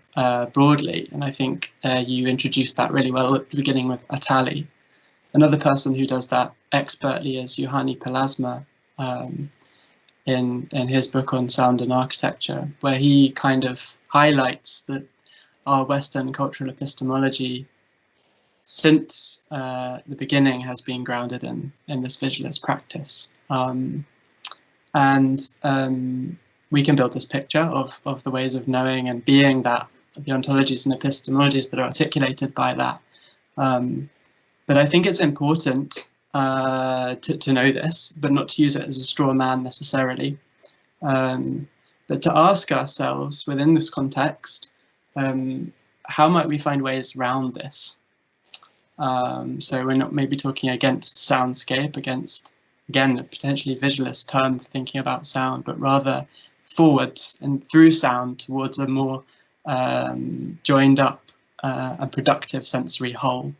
Speaker 7: broadly. And I think you introduced that really well at the beginning with Atali. Another person who does that expertly is Yuhani Palasma in his book on sound and architecture, where he kind of highlights that our Western cultural epistemology since the beginning has been grounded in this visualist practice. We can build this picture of the ways of knowing and being that, the ontologies and epistemologies that are articulated by that. But I think it's important to know this, but not to use it as a straw man necessarily. But to ask ourselves within this context, how might we find ways around this? So we're not maybe talking against soundscape, against, again, a potentially visualist term for thinking about sound, but rather forwards and through sound towards a more joined up a productive sensory whole.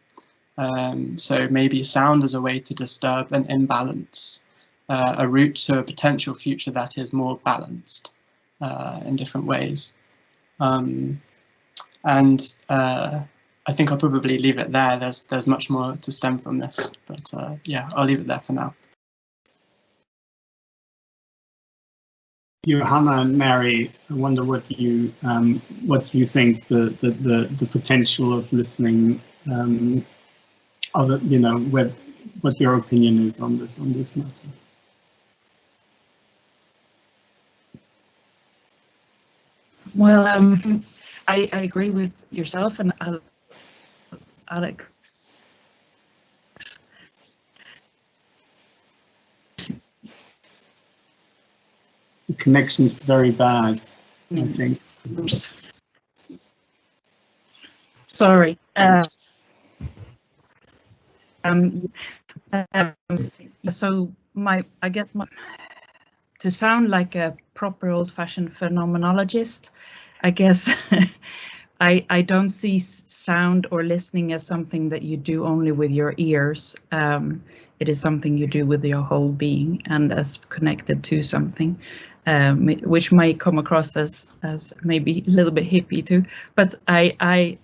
Speaker 7: So maybe sound as a way to disturb an imbalance, a route to a potential future that is more balanced in different ways. I think I'll probably leave it there. There's much more to stem from this, but yeah, I'll leave it there for now.
Speaker 1: Johanna and Mary, I wonder what you think the potential of listening, what your opinion is on this matter.
Speaker 2: Well, I agree with yourself and Alex.
Speaker 1: The connection's very bad, I think.
Speaker 2: Sorry. So I guess to sound like a proper old-fashioned phenomenologist, I guess I don't see sound or listening as something that you do only with your ears. It is something you do with your whole being and as connected to something, which might come across as maybe a little bit hippie too. But I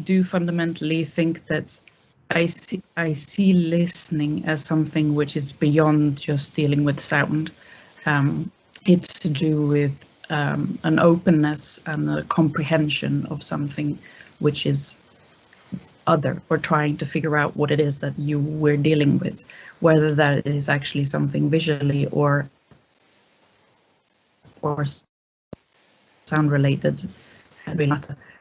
Speaker 2: do fundamentally think that I see listening as something which is beyond just dealing with sound. It's to do with an openness and a comprehension of something which is other, or trying to figure out what it is that you were dealing with, whether that is actually something visually or sound related,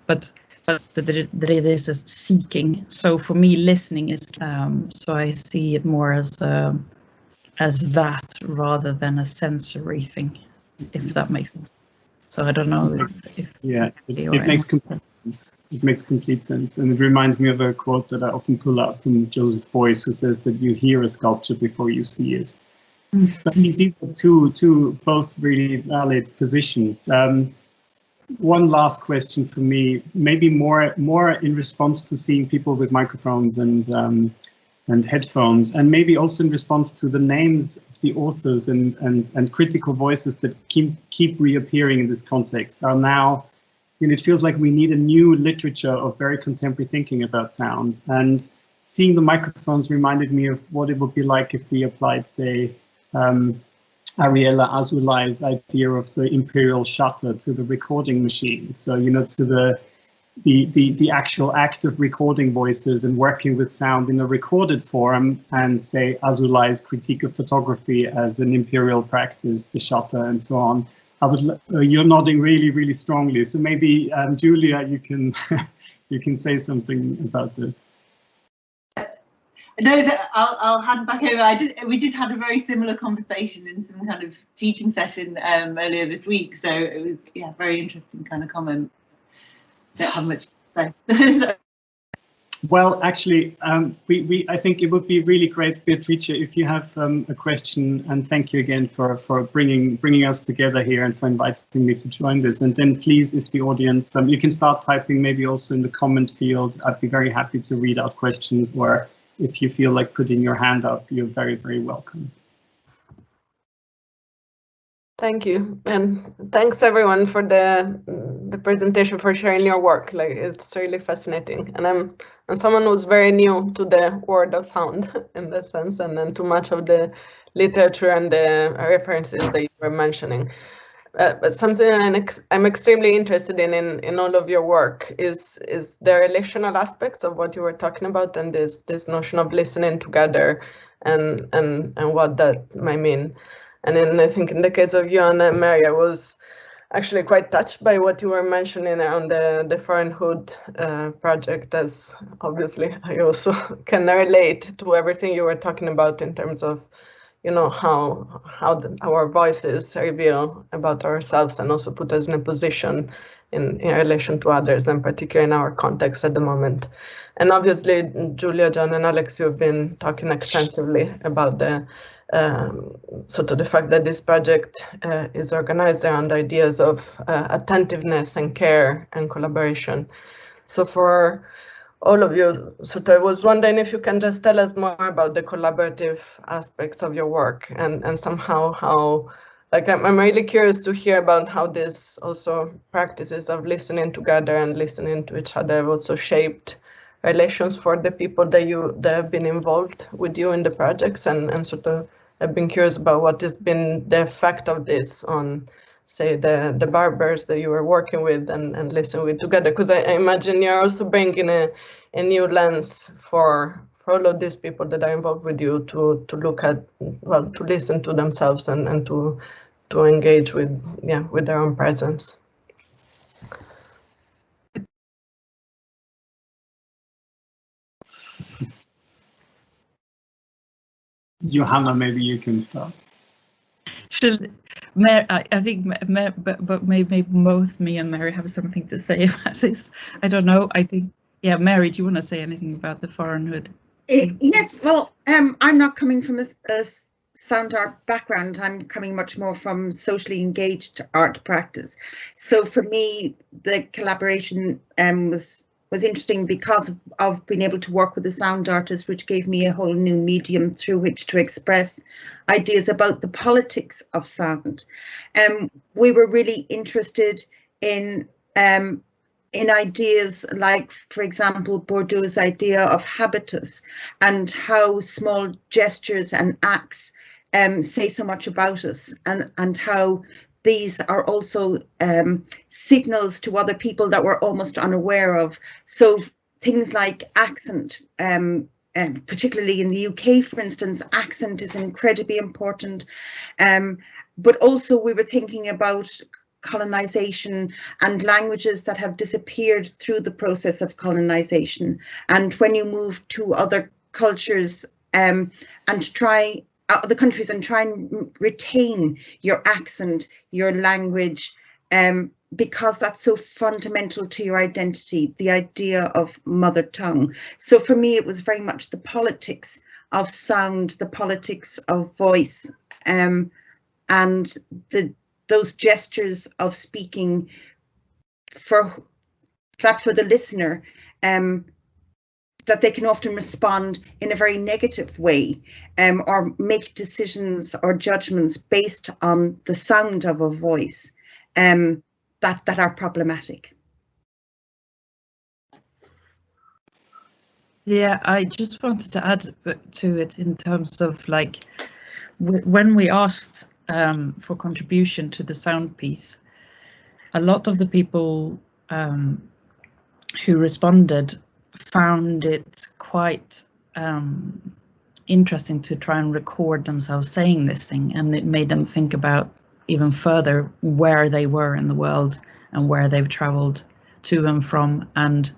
Speaker 2: but that it is a seeking. So for me, listening is so I see it more as that rather than a sensory thing, if that makes sense. So I don't know if
Speaker 1: it makes complete sense. It makes complete sense, and it reminds me of a quote that I often pull out from Joseph Kohlmaier, who says that you hear a sculpture before you see it. So I mean, these are two both really valid positions. One last question for me, maybe more in response to seeing people with microphones and headphones, and maybe also in response to the names of the authors and critical voices that keep reappearing in this context are now, it feels like we need a new literature of very contemporary thinking about sound. And seeing the microphones reminded me of what it would be like if we applied, say, Ariella Azulai's idea of the imperial shutter to the recording machine. So, to the actual act of recording voices and working with sound in a recorded form, and say Azulai's critique of photography as an imperial practice, the shutter and so on. You're nodding really, really strongly. So maybe Julia, you can you can say something about this.
Speaker 6: No, I'll hand back over. We just had a very similar conversation in some kind of teaching session earlier this week. So it was, very interesting kind of comment. Don't have much to say.
Speaker 1: Well, actually, I think it would be really great, Beatrice, if you have a question, and thank you again for bringing us together here and for inviting me to join this. And then please, if the audience, you can start typing maybe also in the comment field. I'd be very happy to read out questions, or if you feel like putting your hand up, you're very, very welcome.
Speaker 9: Thank you, and thanks everyone for the presentation, for sharing your work. Like, it's really fascinating, and I'm someone who's very new to the world of sound in that sense, and then to much of the literature and the references that you were mentioning. But something I'm extremely interested in all of your work is the relational aspects of what you were talking about, and this notion of listening together, and what that might mean. And then I think in the case of Johanna and Mary, I was actually quite touched by what you were mentioning on the Foreignhood project, as obviously I also can relate to everything you were talking about in terms of, how our voices reveal about ourselves and also put us in a position in relation to others, and particularly in our context at the moment. And obviously, Julia, Jon, and Alex, you've been talking extensively about the sort of the fact that this project is organized around ideas of attentiveness and care and collaboration. So for all of you, so I was wondering if you can just tell us more about the collaborative aspects of your work and somehow how, like I'm really curious to hear about how this also practices of listening together and listening to each other have also shaped relations for the people that have been involved with you in the projects, and sort of I've been curious about what has been the effect of this on, say, the barbers that you were working with and listening with together, because I imagine you're also bringing a new lens for all of these people that are involved with you to look at, well, to listen to themselves and to engage with their own presence.
Speaker 1: Johanna, maybe you can start.
Speaker 2: I think, but maybe both me and Mary have something to say about this. I don't know. I think, yeah, Mary, do you want to say anything about the foreignhood?
Speaker 3: Yes, well, I'm not coming from a sound art background. I'm coming much more from socially engaged art practice. So for me, the collaboration was interesting because of being able to work with a sound artist, which gave me a whole new medium through which to express ideas about the politics of sound. We were really interested in ideas like, for example, Bourdieu's idea of habitus and how small gestures and acts say so much about us, and how these are also signals to other people that we're almost unaware of. So things like accent, particularly in the UK, for instance, accent is incredibly important. But also we were thinking about colonization and languages that have disappeared through the process of colonization. And when you move to other cultures and try other countries and try and retain your accent, your language, because that's so fundamental to your identity, the idea of mother tongue. So for me, it was very much the politics of sound, the politics of voice, and those gestures of speaking for the listener, that they can often respond in a very negative way, or make decisions or judgments based on the sound of a voice, that are problematic.
Speaker 2: Yeah, I just wanted to add to it in terms of, like, when we asked for contribution to the sound piece, a lot of the people who responded found it quite interesting to try and record themselves saying this thing, and it made them think about even further where they were in the world and where they've traveled to and from, and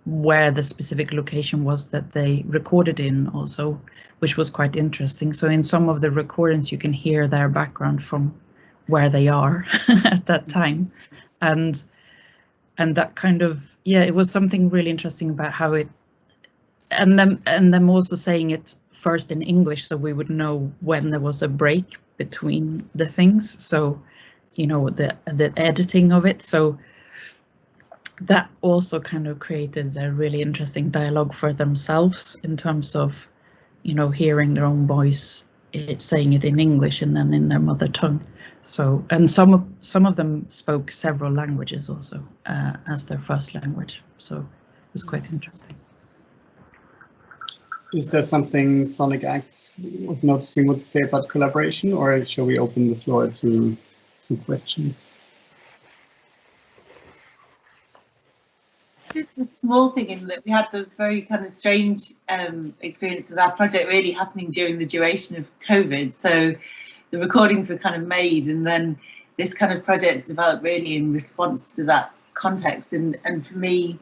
Speaker 2: where the specific location was that they recorded in also, which was quite interesting. So in some of the recordings you can hear their background from where they are at that time, and that kind of, yeah, it was something really interesting about how it, and them also saying it first in English, so we would know when there was a break between the things. So, you know, the editing of it. So that also kind of created a really interesting dialogue for themselves in terms of, you know, hearing their own voice, saying it in English and then in their mother tongue. So, and some of them spoke several languages also as their first language. So it was quite interesting.
Speaker 1: Is there something Sonic Acts noticing what to say about collaboration, or shall we open the floor to questions?
Speaker 6: Just a small thing in that we had the very kind of strange experience of our project really happening during the duration of COVID. So the recordings were kind of made, and then this kind of project developed really in response to that context. And for me,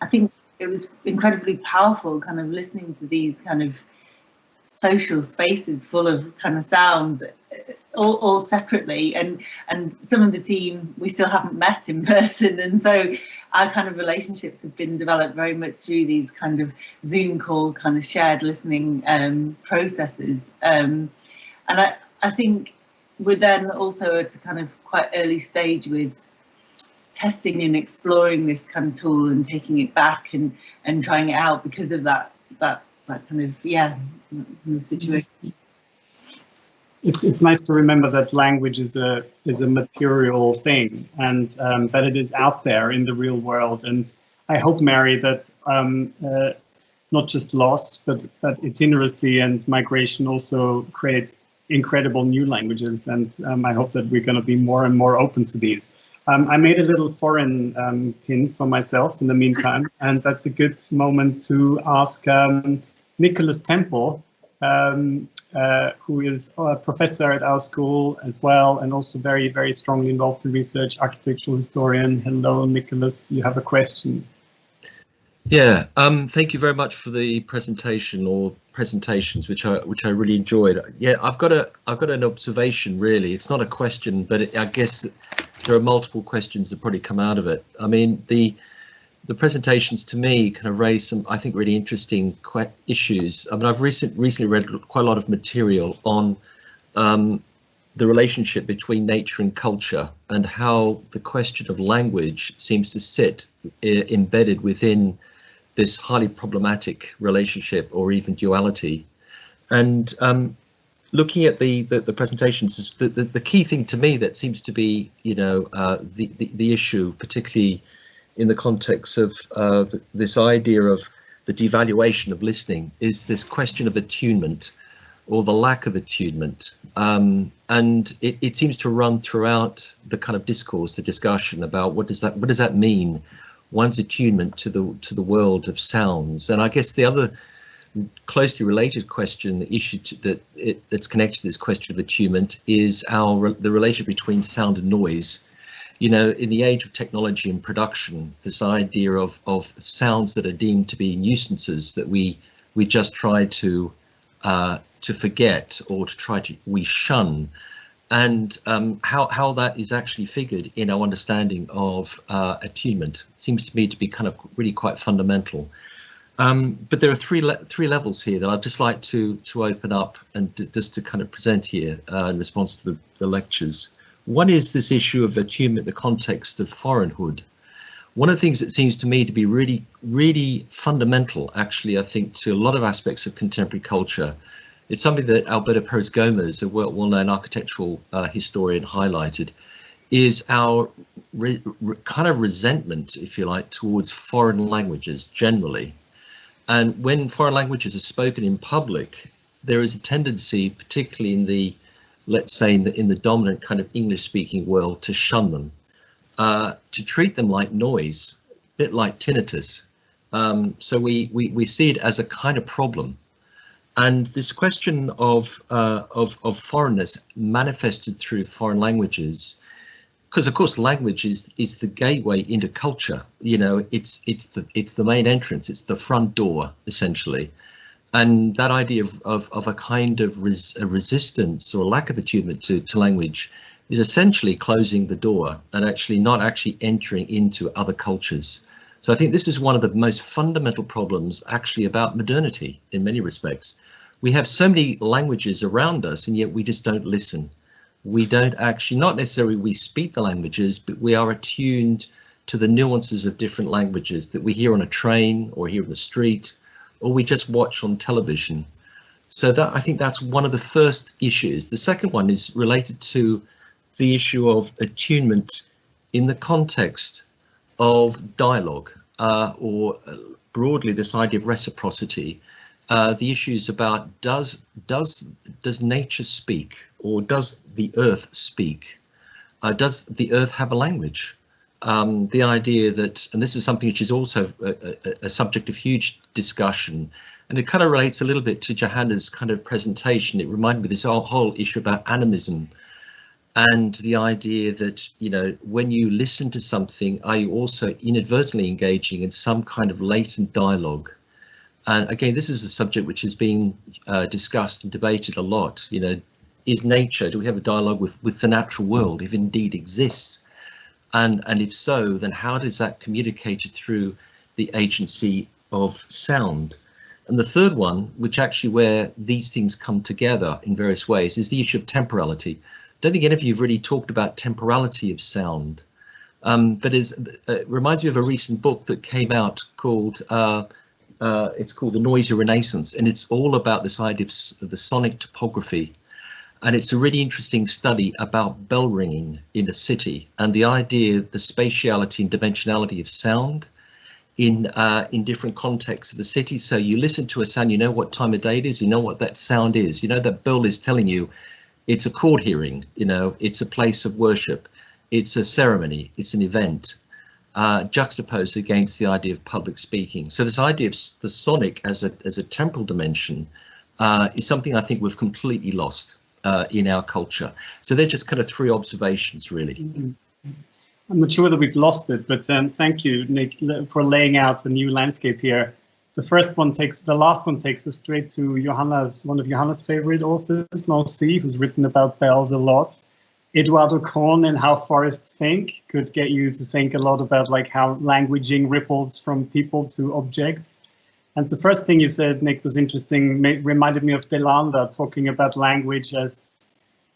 Speaker 6: I think it was incredibly powerful kind of listening to these kind of social spaces full of kind of sound, all separately, and some of the team we still haven't met in person, and so our kind of relationships have been developed very much through these kind of Zoom call kind of shared listening processes. And I think we're then also at a kind of quite early stage with testing and exploring this kind of tool and taking it back and trying it out because of that kind of, yeah, situation.
Speaker 1: It's nice to remember that language is a material thing, and that it is out there in the real world. And I hope, Mary, that not just loss, but that itineracy and migration also create incredible new languages. And I hope that we're going to be more and more open to these. I made a little foreign pin for myself in the meantime, and that's a good moment to ask Nicholas Temple, who is a professor at our school as well, and also very, very strongly involved in research, architectural historian. Hello, Nicholas, you have a question.
Speaker 10: Yeah, thank you very much for the presentation or presentations, which I really enjoyed. Yeah, I've got an observation really. It's not a question, but I guess there are multiple questions that probably come out of it. I mean, the presentations to me kind of raise some, I think, really interesting issues. I mean, I've recently read quite a lot of material on the relationship between nature and culture, and how the question of language seems to sit embedded within this highly problematic relationship or even duality. And looking at the presentations, the key thing to me that seems to be, you know, the issue, particularly in the context of this idea of the devaluation of listening, is this question of attunement or the lack of attunement. And it seems to run throughout the kind of discourse, the discussion about what does that mean, one's attunement to the world of sounds. And I guess the other closely related question, the issue that's connected to this question of attunement, is the relationship between sound and noise. You know, in the age of technology and production, this idea of sounds that are deemed to be nuisances that we just try to forget, or we shun, and how that is actually figured in our understanding of attunement seems to me to be kind of really quite fundamental. But there are three levels here that I'd just like to open up and just to kind of present here in response to the lectures. One is this issue of attunement in the context of foreignhood. One of the things that seems to me to be really, really fundamental, actually, I think, to a lot of aspects of contemporary culture, it's something that Alberto Pérez Gómez, a well-known architectural historian, highlighted, is our kind of resentment, if you like, towards foreign languages generally. And when foreign languages are spoken in public, there is a tendency, particularly in the, let's say, in the dominant kind of English-speaking world, to shun them, to treat them like noise, a bit like tinnitus. So we see it as a kind of problem. And this question of foreignness manifested through foreign languages, because of course language is the gateway into culture. You know, it's the main entrance, it's the front door essentially. And that idea of a kind of resistance or lack of attunement to language is essentially closing the door and actually not actually entering into other cultures. So I think this is one of the most fundamental problems actually about modernity in many respects. We have so many languages around us, and yet we just don't listen. We don't actually, not necessarily we speak the languages, but we are attuned to the nuances of different languages that we hear on a train or hear on the street, or we just watch on television. So that, I think that's one of the first issues. The second one is related to the issue of attunement in the context of dialogue, or broadly this idea of reciprocity. The issues about does nature speak, or does the earth speak? Does the earth have a language? The idea that, and this is something which is also a subject of huge discussion, and it kind of relates a little bit to Johanna's kind of presentation. It reminded me of this whole issue about animism, and the idea that, you know, when you listen to something, are you also inadvertently engaging in some kind of latent dialogue? And again, this is a subject which is being discussed and debated a lot. You know, is nature, do we have a dialogue with the natural world, if indeed exists? And if so, then how does that communicate through the agency of sound? And the third one, which actually where these things come together in various ways, is the issue of temporality. I don't think any of you have really talked about temporality of sound, but it reminds me of a recent book that came out called, it's called The Noisy Renaissance, and it's all about this idea of the sonic topography. And it's a really interesting study about bell ringing in a city and the idea of the spatiality and dimensionality of sound in different contexts of the city. So you listen to a sound, you know what time of day it is, you know what that sound is, you know that bell is telling you it's a court hearing, you know, it's a place of worship, it's a ceremony, it's an event, juxtaposed against the idea of public speaking. So this idea of the sonic as a temporal dimension is something I think we've completely lost in our culture. So they're just kind of three observations, really.
Speaker 1: Mm-hmm. I'm not sure whether we've lost it, but thank you, Nick, for laying out a new landscape here. The last one takes us straight to one of Johanna's favorite authors, Nancy, who's written about bells a lot. Eduardo Kohn and How Forests Think could get you to think a lot about like how languaging ripples from people to objects. And the first thing you said, Nick, was interesting, reminded me of Delanda talking about language as,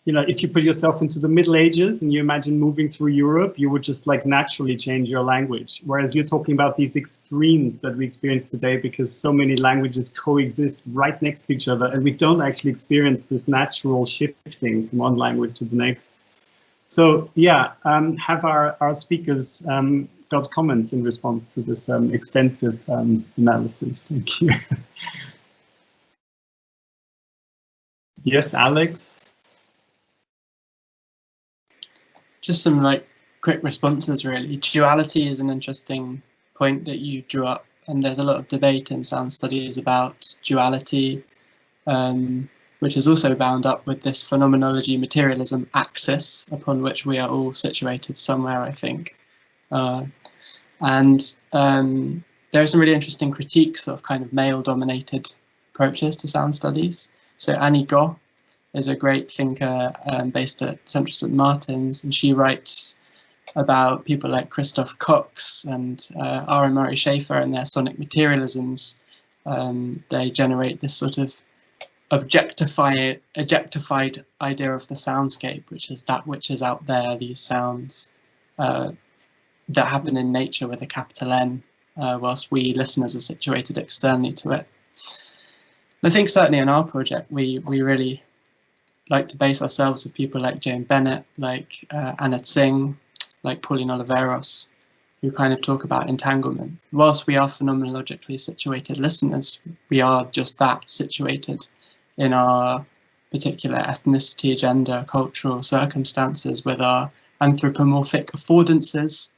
Speaker 1: you know, if you put yourself into the Middle Ages and you imagine moving through Europe, you would just like naturally change your language. Whereas you're talking about these extremes that we experience today because so many languages coexist right next to each other and we don't actually experience this natural shifting from one language to the next. So yeah, have our speakers got comments in response to this extensive analysis? Thank you. Yes, Alex?
Speaker 7: Just some like quick responses really. Duality is an interesting point that you drew up, and there's a lot of debate in sound studies about duality, which is also bound up with this phenomenology materialism axis upon which we are all situated somewhere, I think. And there are some really interesting critiques of kind of male-dominated approaches to sound studies. So Annie Goh is a great thinker based at Central St Martin's, and she writes about people like Christoph Cox and R. Murray Schafer and their sonic materialisms. They generate this sort of objectified idea of the soundscape, which is that which is out there, these sounds that happen in nature with a capital N, whilst we listeners are situated externally to it. I think certainly in our project, we really like to base ourselves with people like Jane Bennett, like Anna Tsing, like Pauline Oliveros, who kind of talk about entanglement. Whilst we are phenomenologically situated listeners, we are just that, situated in our particular ethnicity, gender, cultural circumstances with our anthropomorphic affordances,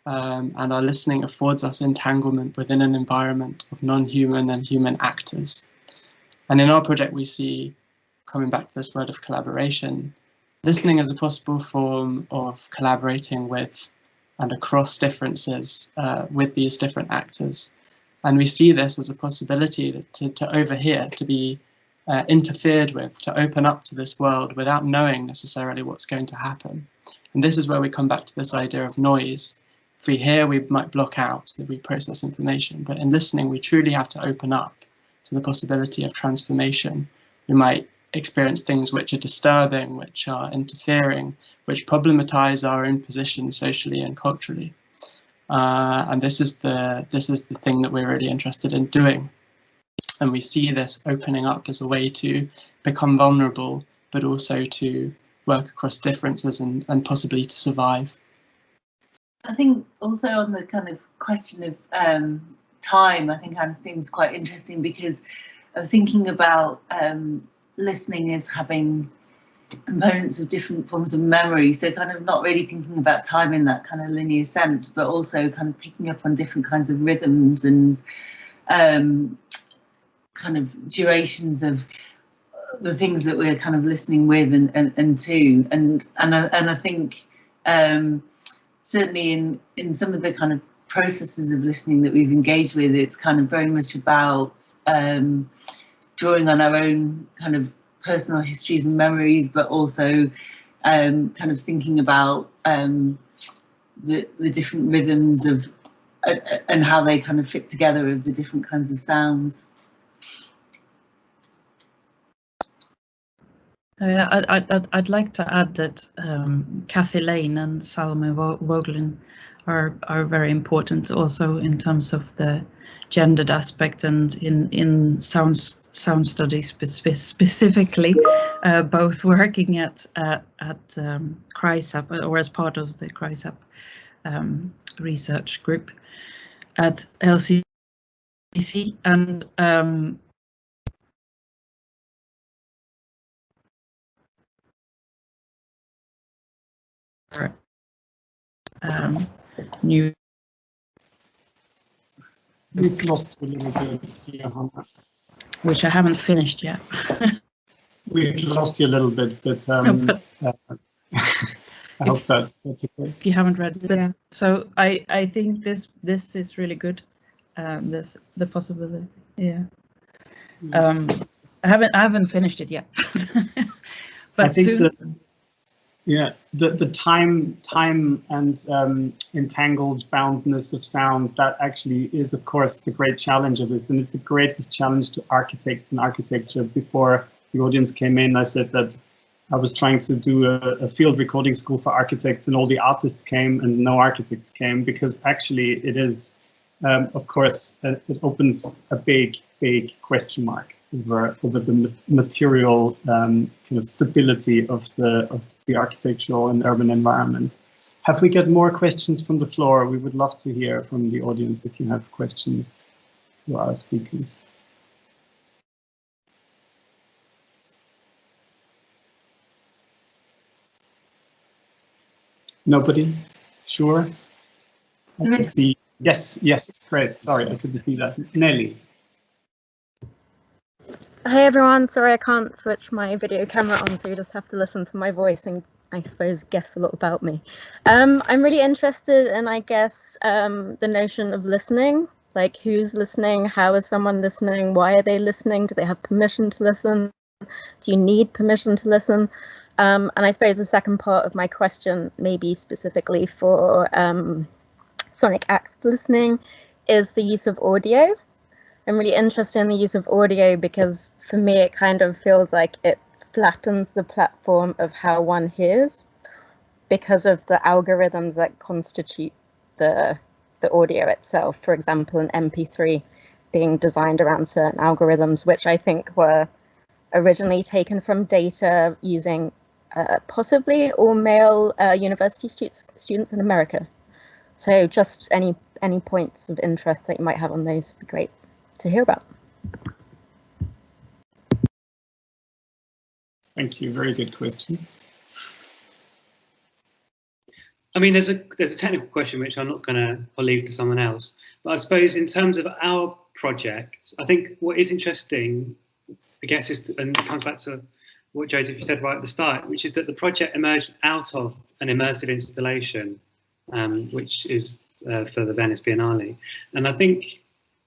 Speaker 7: and our listening affords us entanglement within an environment of non-human and human actors. And in our project, we see, coming back to this word of collaboration, listening as a possible form of collaborating with and across differences with these different actors. And we see this as a possibility to overhear, to be interfered with, to open up to this world without knowing necessarily what's going to happen. And this is where we come back to this idea of noise. If we hear, we might block out, so that we process information, but in listening, we truly have to open up to the possibility of transformation. We might experience things which are disturbing, which are interfering, which problematize our own position socially and culturally. And this is the thing that we're really interested in doing. And we see this opening up as a way to become vulnerable, but also to work across differences and possibly to survive.
Speaker 6: I think also on the kind of question of time, I think Anne's thing is quite interesting because of thinking about listening as having components of different forms of memory, so kind of not really thinking about time in that kind of linear sense, but also kind of picking up on different kinds of rhythms and kind of durations of the things that we're kind of listening with and to, and I think certainly in some of the kind of processes of listening that we've engaged with, it's kind of very much about drawing on our own kind of personal histories and memories, but also kind of thinking about the different rhythms of and how they kind of fit together with the different kinds of sounds.
Speaker 2: I'd like to add that Kathy Lane and Salome Vogelin are very important also in terms of the gendered aspect, and in sound studies specifically, both working at CRISAP or as part of the CRISAP research group at LCC, and new.
Speaker 1: We've lost you a little bit, Johanna.
Speaker 2: Which I haven't finished yet.
Speaker 1: We've lost you a little bit, but I hope that's okay.
Speaker 2: If you haven't read it, yeah. So I think this is really good. This the possibility, yeah.
Speaker 1: Yes.
Speaker 2: I haven't finished it yet, but
Speaker 1: I think
Speaker 2: soon.
Speaker 1: The time and entangled boundness of sound, that actually is, of course, the great challenge of this, and it's the greatest challenge to architects and architecture. Before the audience came in, I said that I was trying to do a field recording school for architects, and all the artists came and no architects came, because actually it is, of course, it opens a big question mark over the material kind of stability of the architectural and urban environment. Have we got more questions from the floor? We would love to hear from the audience if you have questions to our speakers. Nobody? Sure? I can see. Yes, great. Sorry, I couldn't see that. Nelly.
Speaker 11: Hey everyone, sorry I can't switch my video camera on, so you just have to listen to my voice and I suppose guess a lot about me. I'm really interested in, I guess, the notion of listening, like who's listening, how is someone listening, why are they listening, do they have permission to listen, do you need permission to listen? And I suppose the second part of my question, maybe specifically for sonic acts of listening, is the use of audio. I'm really interested in the use of audio because for me it kind of feels like it flattens the platform of how one hears because of the algorithms that constitute the audio itself. For example, an MP3 being designed around certain algorithms, which I think were originally taken from data using possibly all male university students in America. So just any points of interest that you might have on those would be great to hear about.
Speaker 1: Thank you. Very good questions.
Speaker 8: I mean, there's a technical question which I'm not going to, I'll leave to someone else. But I suppose in terms of our project, I think what is interesting, I guess, is, and it comes back to what Joseph, you said right at the start, which is that the project emerged out of an immersive installation, which is for the Venice Biennale, and I think.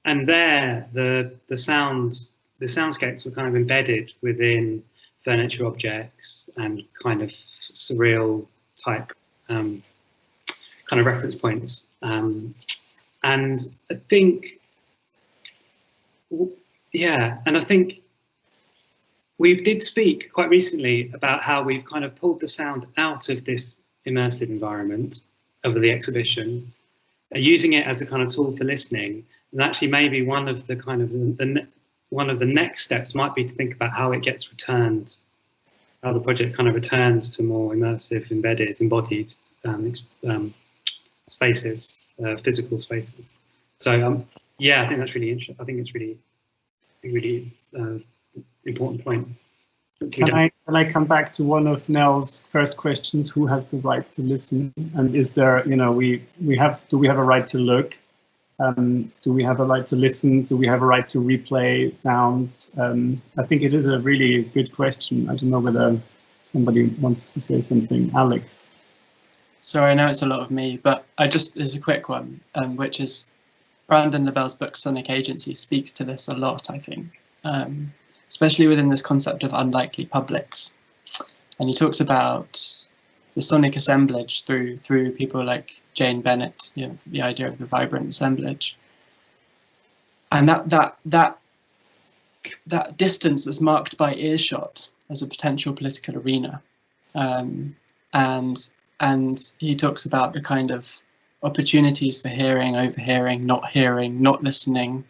Speaker 8: And there, the soundscapes were kind of embedded within furniture objects and kind of surreal type kind of reference points. And I think, yeah, and I think we did speak quite recently about how we've kind of pulled the sound out of this immersive environment of the exhibition, using it as a kind of tool for listening. And actually, maybe one of the kind of one of the next steps might be to think about how it gets returned, how the project kind of returns to more immersive, embedded, embodied spaces, physical spaces. So yeah, I think that's really interesting. I think it's really important point.
Speaker 1: Can I come back to one of Nell's first questions? Who has the right to listen? And is there, you know, do we have a right to look? Do we have a right to listen? Do we have a right to replay sounds? I think it is a really good question. I don't know whether somebody wants to say something. Alex.
Speaker 7: Sorry, I know it's a lot of me, but there's a quick one, which is Brandon Nobel's book Sonic Agency speaks to this a lot, I think, especially within this concept of unlikely publics. And he talks about the sonic assemblage through people like Jane Bennett, the idea of the vibrant assemblage, and that distance that's marked by earshot as a potential political arena, and he talks about the kind of opportunities for hearing, overhearing, not listening,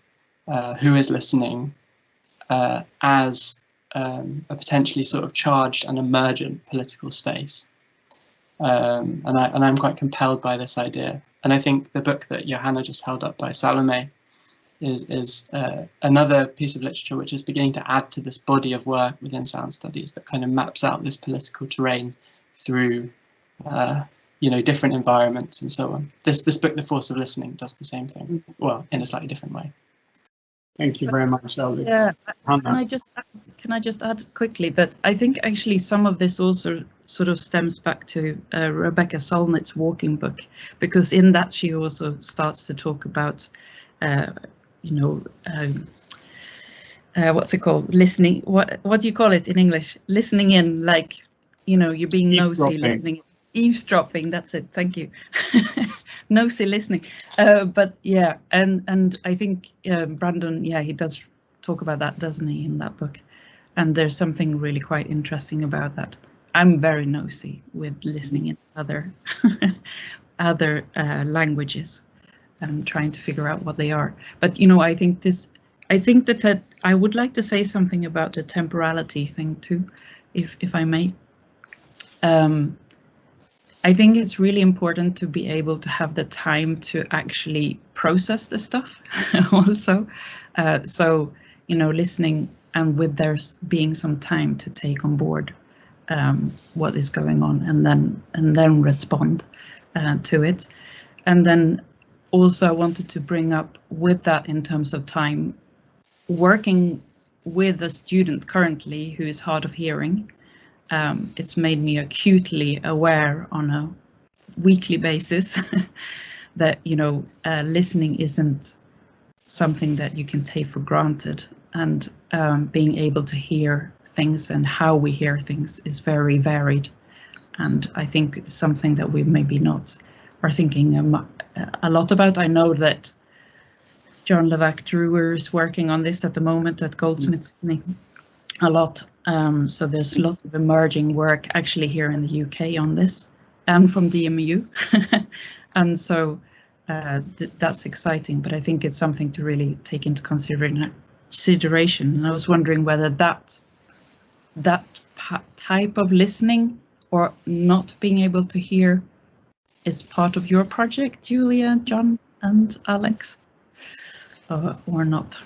Speaker 7: who is listening, as a potentially sort of charged and emergent political space. And I'm quite compelled by this idea. And I think the book that Johanna just held up by Salome is another piece of literature which is beginning to add to this body of work within sound studies that kind of maps out this political terrain through different environments and so on. This book, The Force of Listening, does the same thing, well, in a slightly different way.
Speaker 1: Thank you very much, Alex.
Speaker 2: Yeah, can I just add quickly that I think actually some of this also sort of stems back to Rebecca Solnit's Walking book, because in that she also starts to talk about, what's it called? Listening. What do you call it in English? Listening in, like, you're being nosy, listening. Eavesdropping, that's it, thank you. Nosy listening, but yeah, and I think Brandon, yeah, he does talk about that, doesn't he, in that book? And there's something really quite interesting about that. I'm very nosy with listening in other other languages and trying to figure out what they are. But I think that I would like to say something about the temporality thing too, if I may. I think it's really important to be able to have the time to actually process the stuff also. So, listening and with there being some time to take on board what is going on and then respond to it. And then also I wanted to bring up with that in terms of time, working with a student currently who is hard of hearing. It's made me acutely aware on a weekly basis that listening isn't something that you can take for granted, and being able to hear things and how we hear things is very varied, and I think it's something that we maybe not are thinking a lot about. I know that John Levac-Drewer is working on this at the moment at Goldsmiths a lot. So there's lots of emerging work actually here in the UK on this, and from DMU. And so that's exciting, but I think it's something to really take into consideration. And I was wondering whether that type of listening or not being able to hear is part of your project, Julia, John and Alex, or not.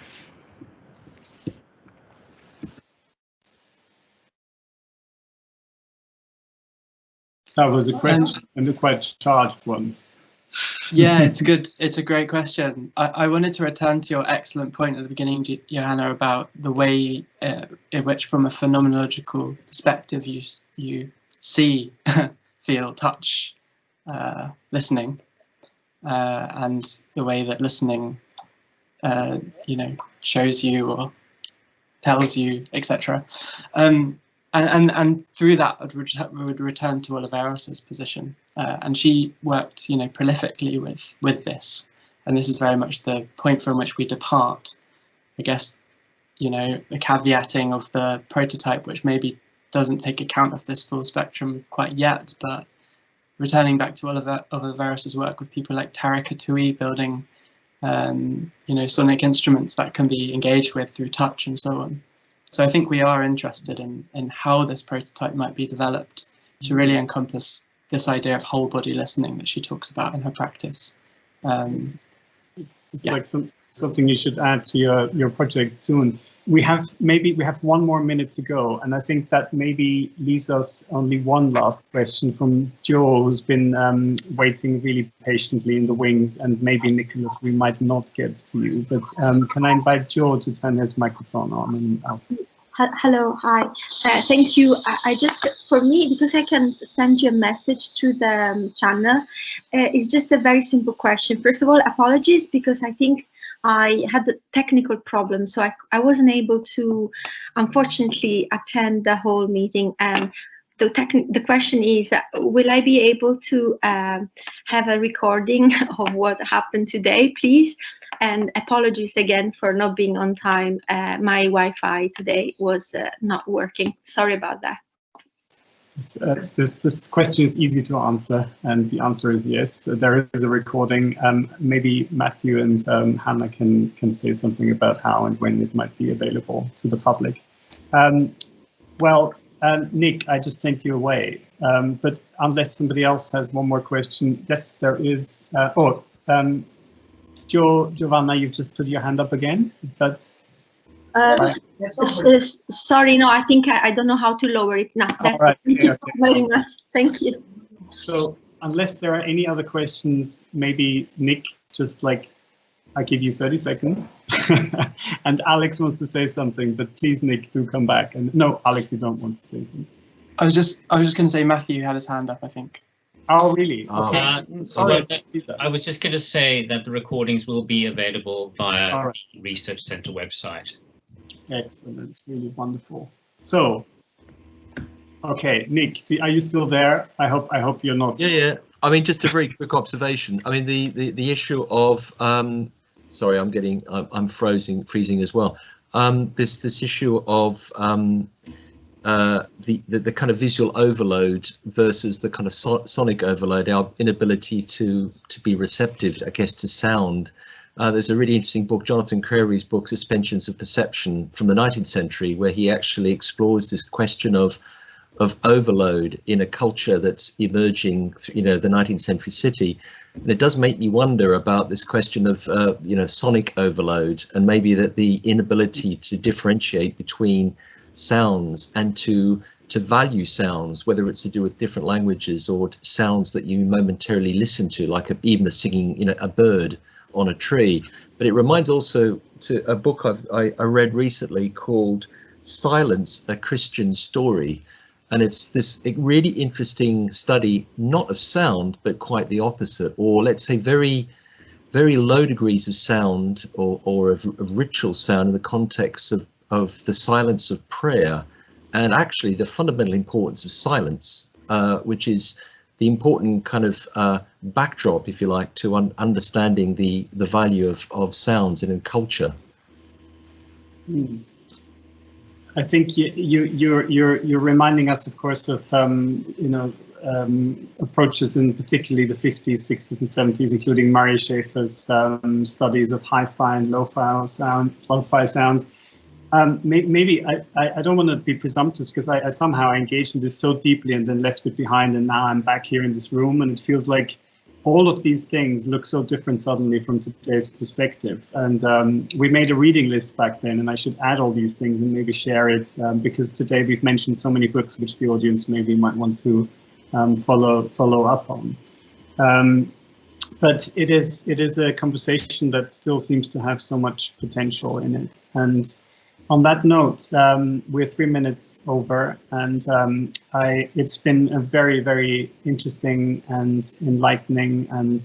Speaker 1: That was a question, and a quite charged one.
Speaker 7: Yeah, it's good. It's a great question. I wanted to return to your excellent point at the beginning, Johanna, about the way in which, from a phenomenological perspective, you see, feel, touch, listening, and the way that listening, shows you or tells you, etc. And through that, I would return to Oliveiras's position, and she worked, prolifically with this, and this is very much the point from which we depart. I guess, the caveating of the prototype, which maybe doesn't take account of this full spectrum quite yet, but returning back to Oliveiras's work with people like Tariq Atoui, building, sonic instruments that can be engaged with through touch and so on. So I think we are interested in how this prototype might be developed to really encompass this idea of whole body listening that she talks about in her practice.
Speaker 1: It's like something you should add to your project soon. We have one more minute to go, and I think that maybe leaves us only one last question from Joe, who's been waiting really patiently in the wings, and maybe Nicholas, we might not get to you, but can I invite Joe to turn his microphone on and ask?
Speaker 12: Hello, hi, thank you. I just, for me, because I can send you a message through the channel, it's just a very simple question. First of all, apologies, because I think I had a technical problem, so I wasn't able to, unfortunately, attend the whole meeting. And the question is, will I be able to have a recording of what happened today, please? And apologies again for not being on time. My Wi-Fi today was not working. Sorry about that.
Speaker 1: This question is easy to answer, and the answer is yes. There is a recording. Maybe Matthew and Hannah can say something about how and when it might be available to the public. Nick, I just sent you away, but unless somebody else has one more question, yes, there is. Giovanna, you've just put your hand up again. Is that?
Speaker 12: Sorry, no, I think I don't know how to lower it now. That's
Speaker 1: right.
Speaker 12: Thank you so very much. Thank you.
Speaker 1: So unless there are any other questions, maybe Nick, just like I give you 30 seconds. And Alex wants to say something, but please, Nick, do come back. And no, Alex, you don't want to say something.
Speaker 7: I was just going to say Matthew had his hand up, I think.
Speaker 1: Oh, really? Okay.
Speaker 13: Sorry. I was just going to say that the recordings will be available via the Research Centre website.
Speaker 1: Excellent, really wonderful. So, okay, Nick, are you still there? I hope you're not.
Speaker 10: Yeah. I mean, just a very quick observation. I mean, the issue of sorry, I'm freezing as well. This issue of the kind of visual overload versus the kind of sonic overload, our inability to be receptive, I guess, to sound. There's a really interesting book, Jonathan Crary's book, Suspensions of Perception, from the 19th century, where he actually explores this question of overload in a culture that's emerging, the 19th century city. And it does make me wonder about this question of, sonic overload, and maybe that the inability to differentiate between sounds and to value sounds, whether it's to do with different languages or sounds that you momentarily listen to, like even the singing, a bird on a tree. But it reminds also to a book I read recently called Silence, A Christian Story. And it's this really interesting study, not of sound, but quite the opposite, or let's say very, very low degrees of sound or of ritual sound in the context of the silence of prayer, and actually the fundamental importance of silence, which is the important kind of backdrop, if you like, to understanding the value of sounds in culture.
Speaker 1: I think you're reminding us, of course, of approaches in particularly the 50s, 60s, and 70s, including Murray Schafer's studies of hi-fi and lo-fi sounds. Maybe I don't want to be presumptuous, because I somehow engaged in this so deeply and then left it behind, and now I'm back here in this room, and it feels like all of these things look so different suddenly from today's perspective. And we made a reading list back then, and I should add all these things and maybe share it, because today we've mentioned so many books which the audience maybe might want to follow up on. But it is a conversation that still seems to have so much potential in it. And on that note, we're 3 minutes over, and it's been a very, very interesting and enlightening and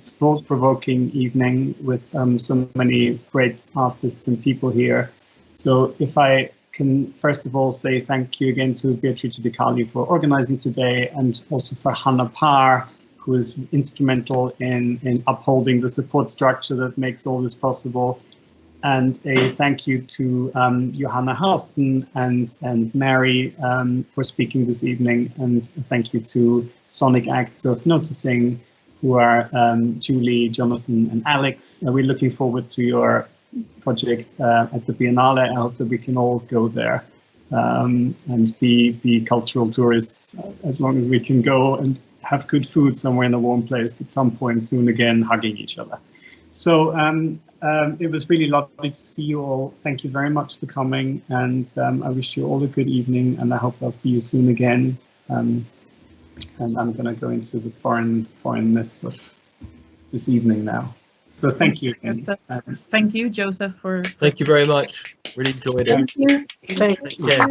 Speaker 1: thought-provoking evening with so many great artists and people here. So if I can first of all say thank you again to Beatrice De Cali for organizing today, and also for Hannah Parr, who is instrumental in upholding the support structure that makes all this possible. And a thank you to Johanna Hällsten and Mary for speaking this evening, and a thank you to Sonic Acts of Noticing, who are Julie, Jonathan, and Alex. We're looking forward to your project at the Biennale. I hope that we can all go there and be cultural tourists as long as we can go, and have good food somewhere in a warm place at some point soon again, hugging each other. So it was really lovely to see you all. Thank you very much for coming, and I wish you all a good evening, and I hope I'll see you soon again. And I'm going to go into the foreignness of this evening now. So thank you again.
Speaker 2: Thank you, Joseph, for.
Speaker 10: Thank you very much. Really enjoyed it.
Speaker 12: Thank you.
Speaker 10: Take care.